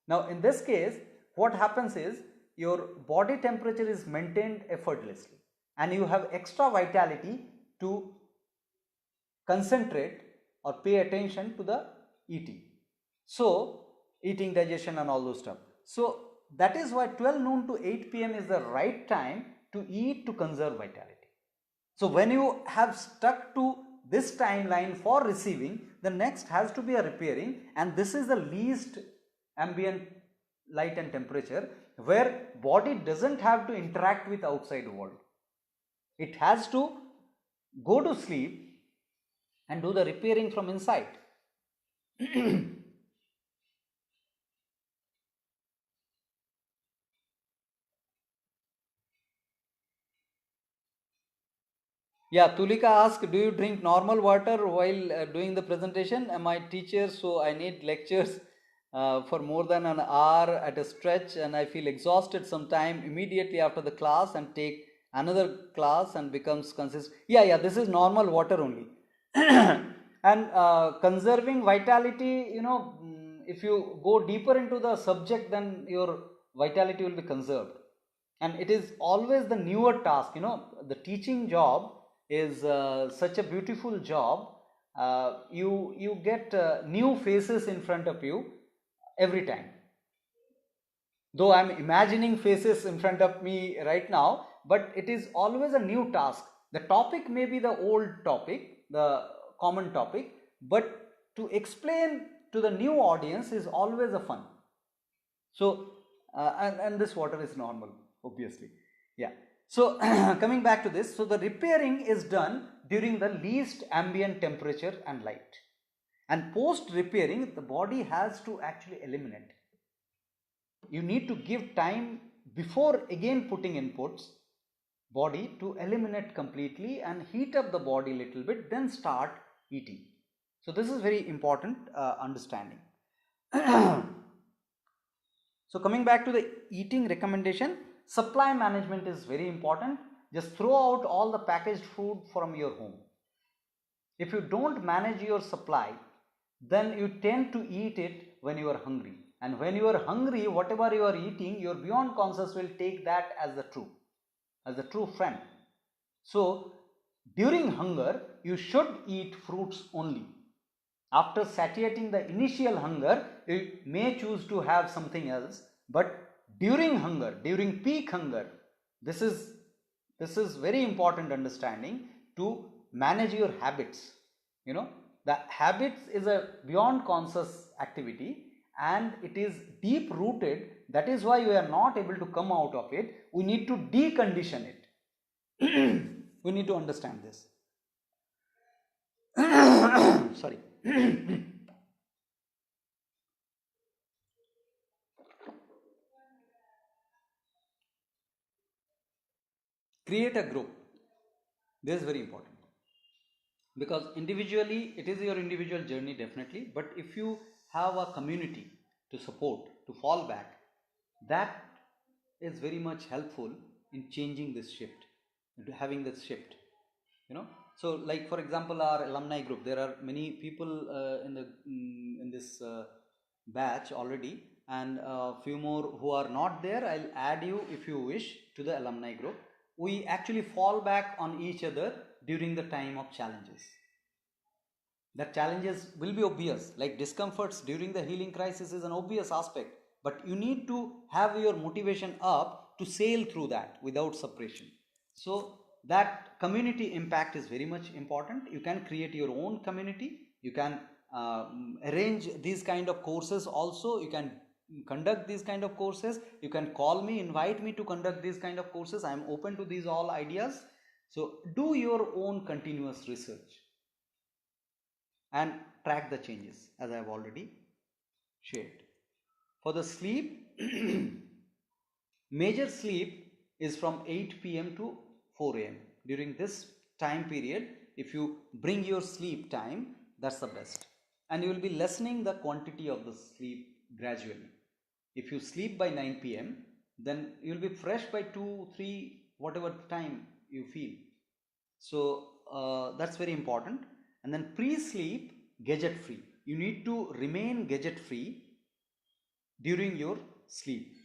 Now in this case, what happens is your body temperature is maintained effortlessly and you have extra vitality to concentrate or pay attention to the eating. So eating, digestion and all those stuff. So that is why 12 noon to 8 p.m. is the right time to eat to conserve vitality. So when you have stuck to this timeline for receiving, the next has to be a repairing, and this is the least ambient light and temperature where body doesn't have to interact with outside world. It has to go to sleep and do the repairing from inside. Yeah, Tulika asked, do you drink normal water while doing the presentation? Am I teacher, so I need lectures for more than an hour at a stretch, and I feel exhausted sometime immediately after the class and take another class and becomes consistent. Yeah, this is normal water only. And conserving vitality, if you go deeper into the subject, then your vitality will be conserved. And it is always the newer task, the teaching job is such a beautiful job. You get new faces in front of you every time. Though I am imagining faces in front of me right now, but it is always a new task. The topic may be the old topic, the common topic, but to explain to the new audience is always a fun. So and this water is normal, obviously. Yeah. So coming back to this, so the repairing is done during the least ambient temperature and light, and post repairing the body has to actually eliminate. You need to give time before again putting inputs body to eliminate completely and heat up the body little bit, then start eating. So this is very important understanding. So coming back to the eating recommendation, supply management is very important. Just throw out all the packaged food from your home. If you don't manage your supply, then you tend to eat it when you are hungry. And when you are hungry, whatever you are eating, your beyond conscious will take that as the true friend. So during hunger, you should eat fruits only. After satiating the initial hunger, you may choose to have something else, but during hunger, during peak hunger, this is very important understanding to manage your habits. The habits is a beyond conscious activity and it is deep rooted. That is why we are not able to come out of it. We need to decondition it. We need to understand this. Sorry. Create a group. This is very important, because individually it is your individual journey definitely, but if you have a community to support, to fall back, that is very much helpful in changing this shift, having this shift. So like for example, our alumni group, there are many people in this batch already, and a few more who are not there. I'll add you if you wish to the alumni group. we actually fall back on each other during the time of challenges. The challenges will be obvious, like discomforts during the healing crisis is an obvious aspect, but you need to have your motivation up to sail through that without suppression. So that community impact is very much important. You can create your own community. You can arrange these kind of courses also. You can conduct these kind of courses. You can call me, invite me to conduct these kind of courses. I am open to these all ideas. So do your own continuous research and track the changes as I have already shared. For the sleep, major sleep is from 8 p.m. to 4 a.m. During this time period, if you bring your sleep time, that's the best. And you will be lessening the quantity of the sleep gradually. If you sleep by 9 p.m., then you will be fresh by 2, 3, whatever time you feel. So that's very important. And then pre-sleep, gadget free. You need to remain gadget free during your sleep.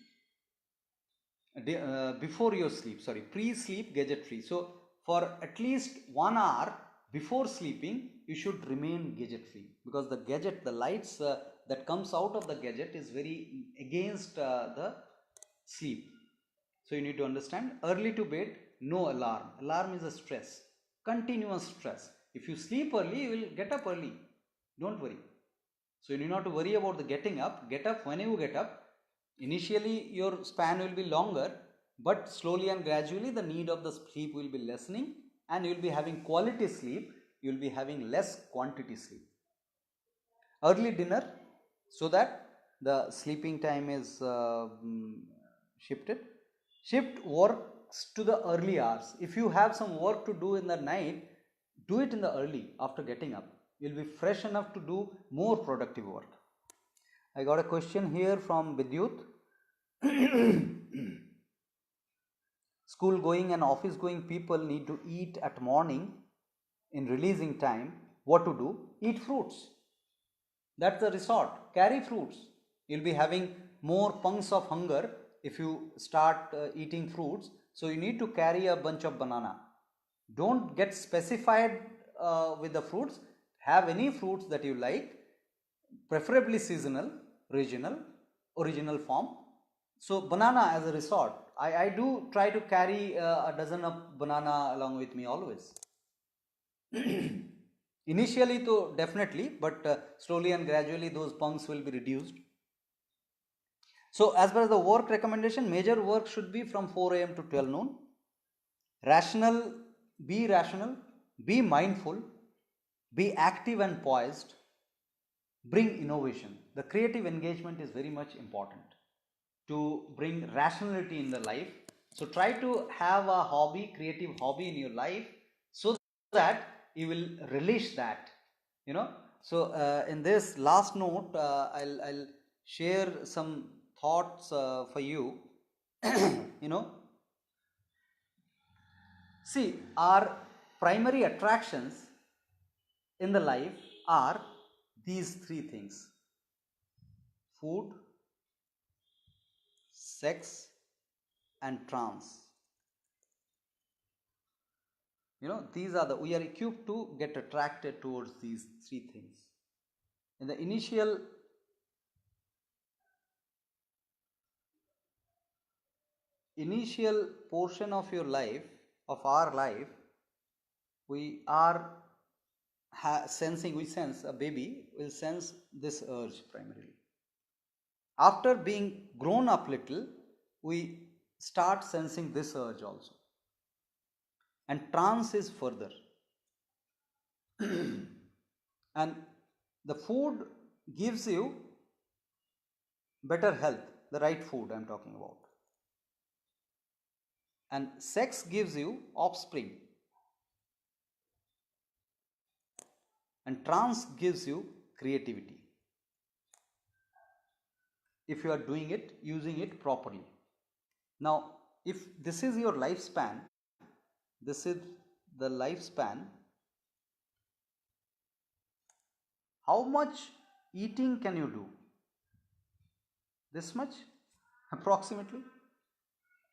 Before your sleep, sorry, pre-sleep, gadget free. So for at least 1 hour before sleeping, you should remain gadget free, because the gadget, the lights that comes out of the gadget is very against the sleep. So you need to understand, early to bed, no alarm. Alarm is a stress, continuous stress. If you sleep early, you will get up early. Don't worry. So you need not to worry about the getting up. Get up when you get up. Initially your span will be longer, but slowly and gradually the need of the sleep will be lessening, and you will be having quality sleep. You will be having less quantity sleep. Early dinner, so that the sleeping time is shifted. Shift works to the early hours. If you have some work to do in the night, do it in the early after getting up. You will be fresh enough to do more productive work. I got a question here from Vidyut. School going and office going people need to eat at morning in releasing time. What to do? Eat fruits. That's the resort. Carry fruits. You'll be having more pangs of hunger if you start eating fruits. So you need to carry a bunch of banana. Don't get specified with the fruits. Have any fruits that you like, preferably seasonal, regional, original form. So banana as a resort. I do try to carry a dozen of banana along with me always. Initially though definitely, but slowly and gradually those punks will be reduced. So as per the work recommendation, major work should be from 4 a.m. to 12 noon. Rational, be mindful, be active and poised, bring innovation. The creative engagement is very much important to bring rationality in the life. So try to have a hobby, creative hobby in your life, so that you will relish that, you know. So in this last note, I'll share some thoughts for you. You know, see, our primary attractions in the life are these three things: food, sex, and trance. You know, these are we are equipped to get attracted towards these three things. In the initial portion of your life, of our life, we are we sense, a baby will sense this urge primarily. After being grown up little, we start sensing this urge also. And trance is further. And the food gives you better health, the right food I am talking about. And sex gives you offspring. And trance gives you creativity, if you are doing it, using it properly. Now, if this is your lifespan, this is the lifespan, how much eating can you do? This much approximately.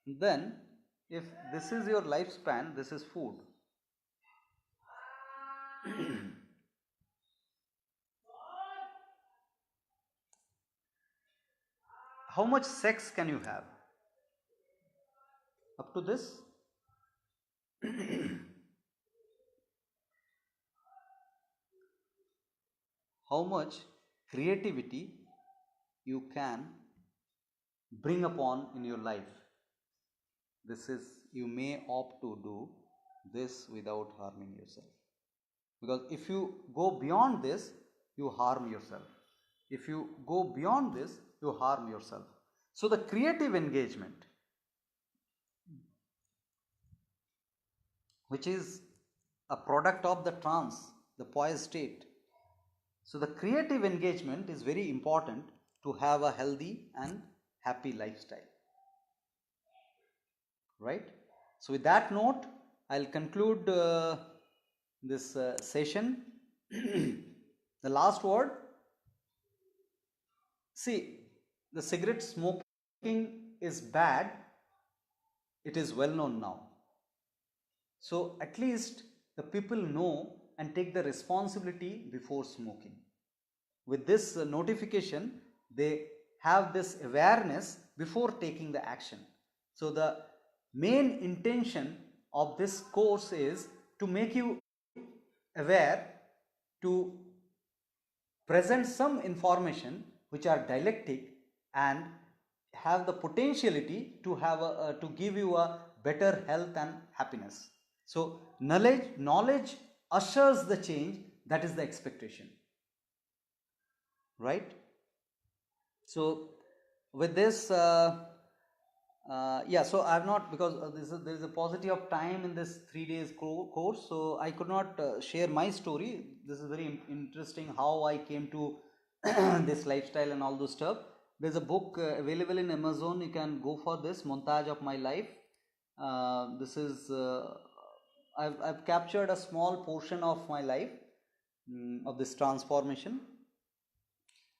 Then if this is your lifespan, this is food. How much sex can you have? Up to this? How much creativity you can bring upon in your life? This is, you may opt to do this without harming yourself. Because if you go beyond this, you harm yourself. If you go beyond this, you harm yourself. So the creative engagement, which is a product of the trance, the poised state. So the creative engagement is very important to have a healthy and happy lifestyle. Right? So with that note, I'll conclude this session. The last word. See, the cigarette smoking is bad. It is well known now. So at least the people know and take the responsibility before smoking. With this notification, they have this awareness before taking the action. So the main intention of this course is to make you aware, to present some information which are dialectic and have the potentiality to have to give you a better health and happiness. So knowledge ushers the change. That is the expectation, right? So with this, yeah, so I have not, because there is a paucity of time in this 3 days course, so I could not share my story. This is very interesting how I came to this lifestyle and all those stuff. There's a book available in Amazon. You can go for this montage of my life. This is I've captured a small portion of my life, of this transformation.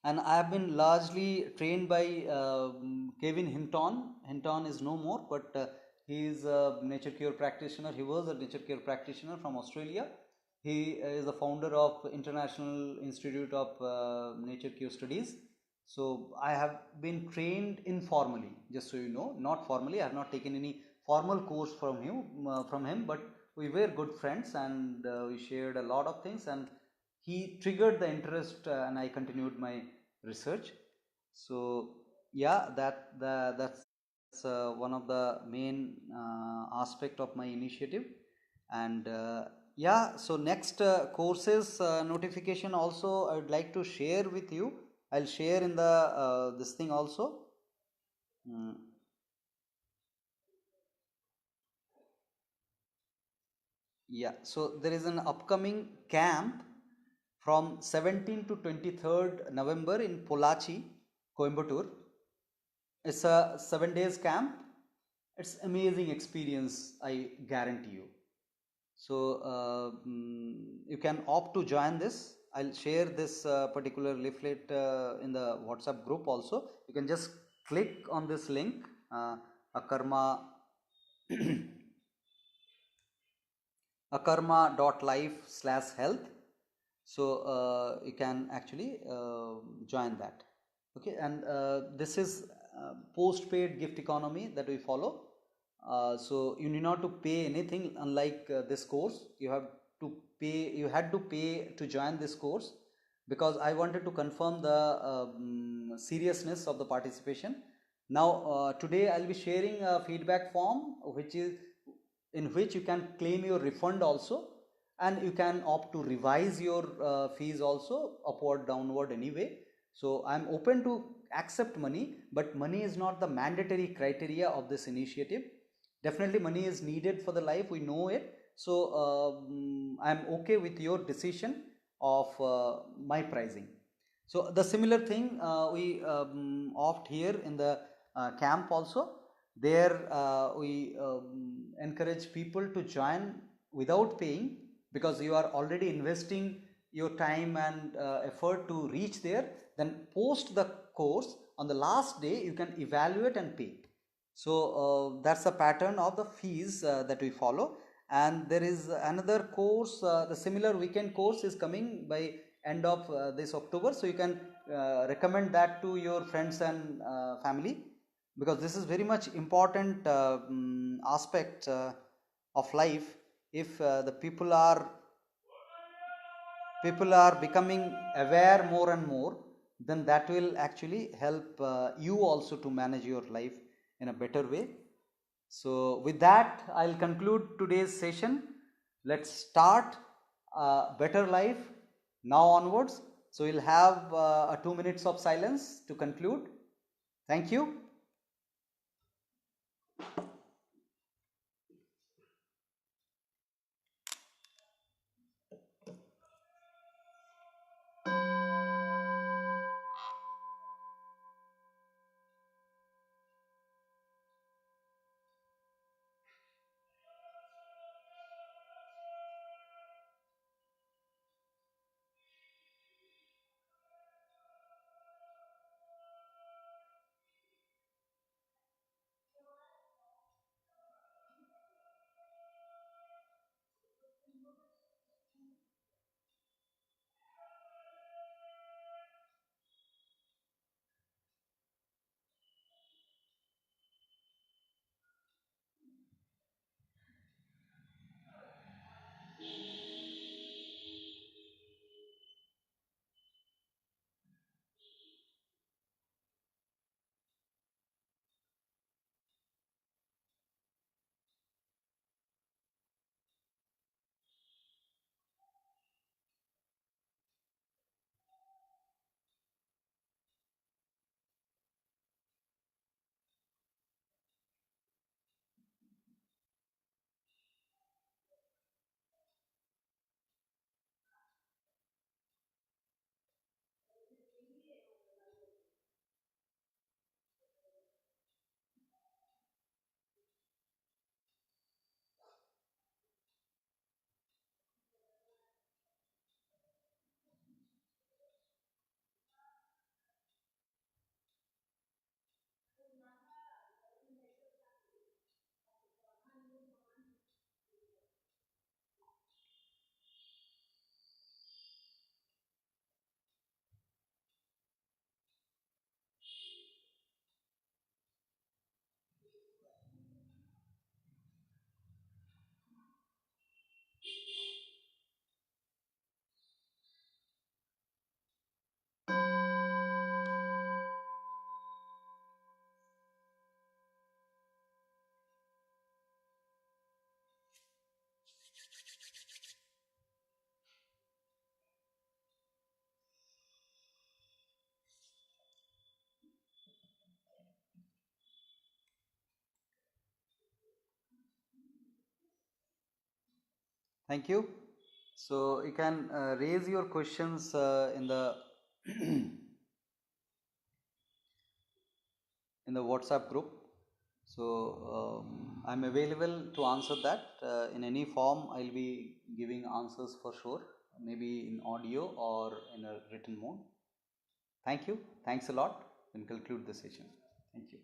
And I have been largely trained by Kevin Hinton. Hinton is no more, but he is a nature cure practitioner. He was a nature cure practitioner from Australia. He is the founder of International Institute of Nature Cure Studies. So I have been trained informally, just so you know, not formally. I have not taken any formal course from him, but we were good friends, and we shared a lot of things, and he triggered the interest, and I continued my research. So yeah, that's one of the main aspect of my initiative. And yeah, so next courses notification also I would like to share with you. I'll share in the this thing also. Yeah, so there is an upcoming camp from 17 to 23rd November in Pollachi, Coimbatore. It's a 7 days camp. It's amazing experience, I guarantee you. So you can opt to join this. I'll share this particular leaflet in the WhatsApp group also. You can just click on this link, akarma.life/health. So you can actually join that. Okay, and this is post-paid gift economy that we follow. So you need not to pay anything, unlike this course. You had to pay to join this course, because I wanted to confirm the seriousness of the participation. Now today I'll be sharing a feedback form in which you can claim your refund also, and you can opt to revise your fees also, upward, downward, anyway. So I'm open to accept money, but money is not the mandatory criteria of this initiative. Definitely money is needed for the life, we know it. So I'm okay with your decision of my pricing. So the similar thing we opt here in the camp also. There we encourage people to join without paying, because you are already investing your time and effort to reach there. Then post the course, on the last day you can evaluate and pay. So that's the pattern of the fees that we follow. And there is another course, the similar weekend course is coming by end of this October, so you can recommend that to your friends and family, because this is very much important aspect of life. If the people are becoming aware more and more, then that will actually help you also to manage your life in a better way. So with that, I'll conclude today's session. Let's start a better life now onwards. So we'll have a 2 minutes of silence to conclude. Thank you. Thank you. So you can raise your questions in the in the WhatsApp group. So I'm available to answer that in any form. I'll be giving answers for sure, maybe in audio or in a written mode. Thank you. Thanks a lot. We'll conclude the session. Thank you.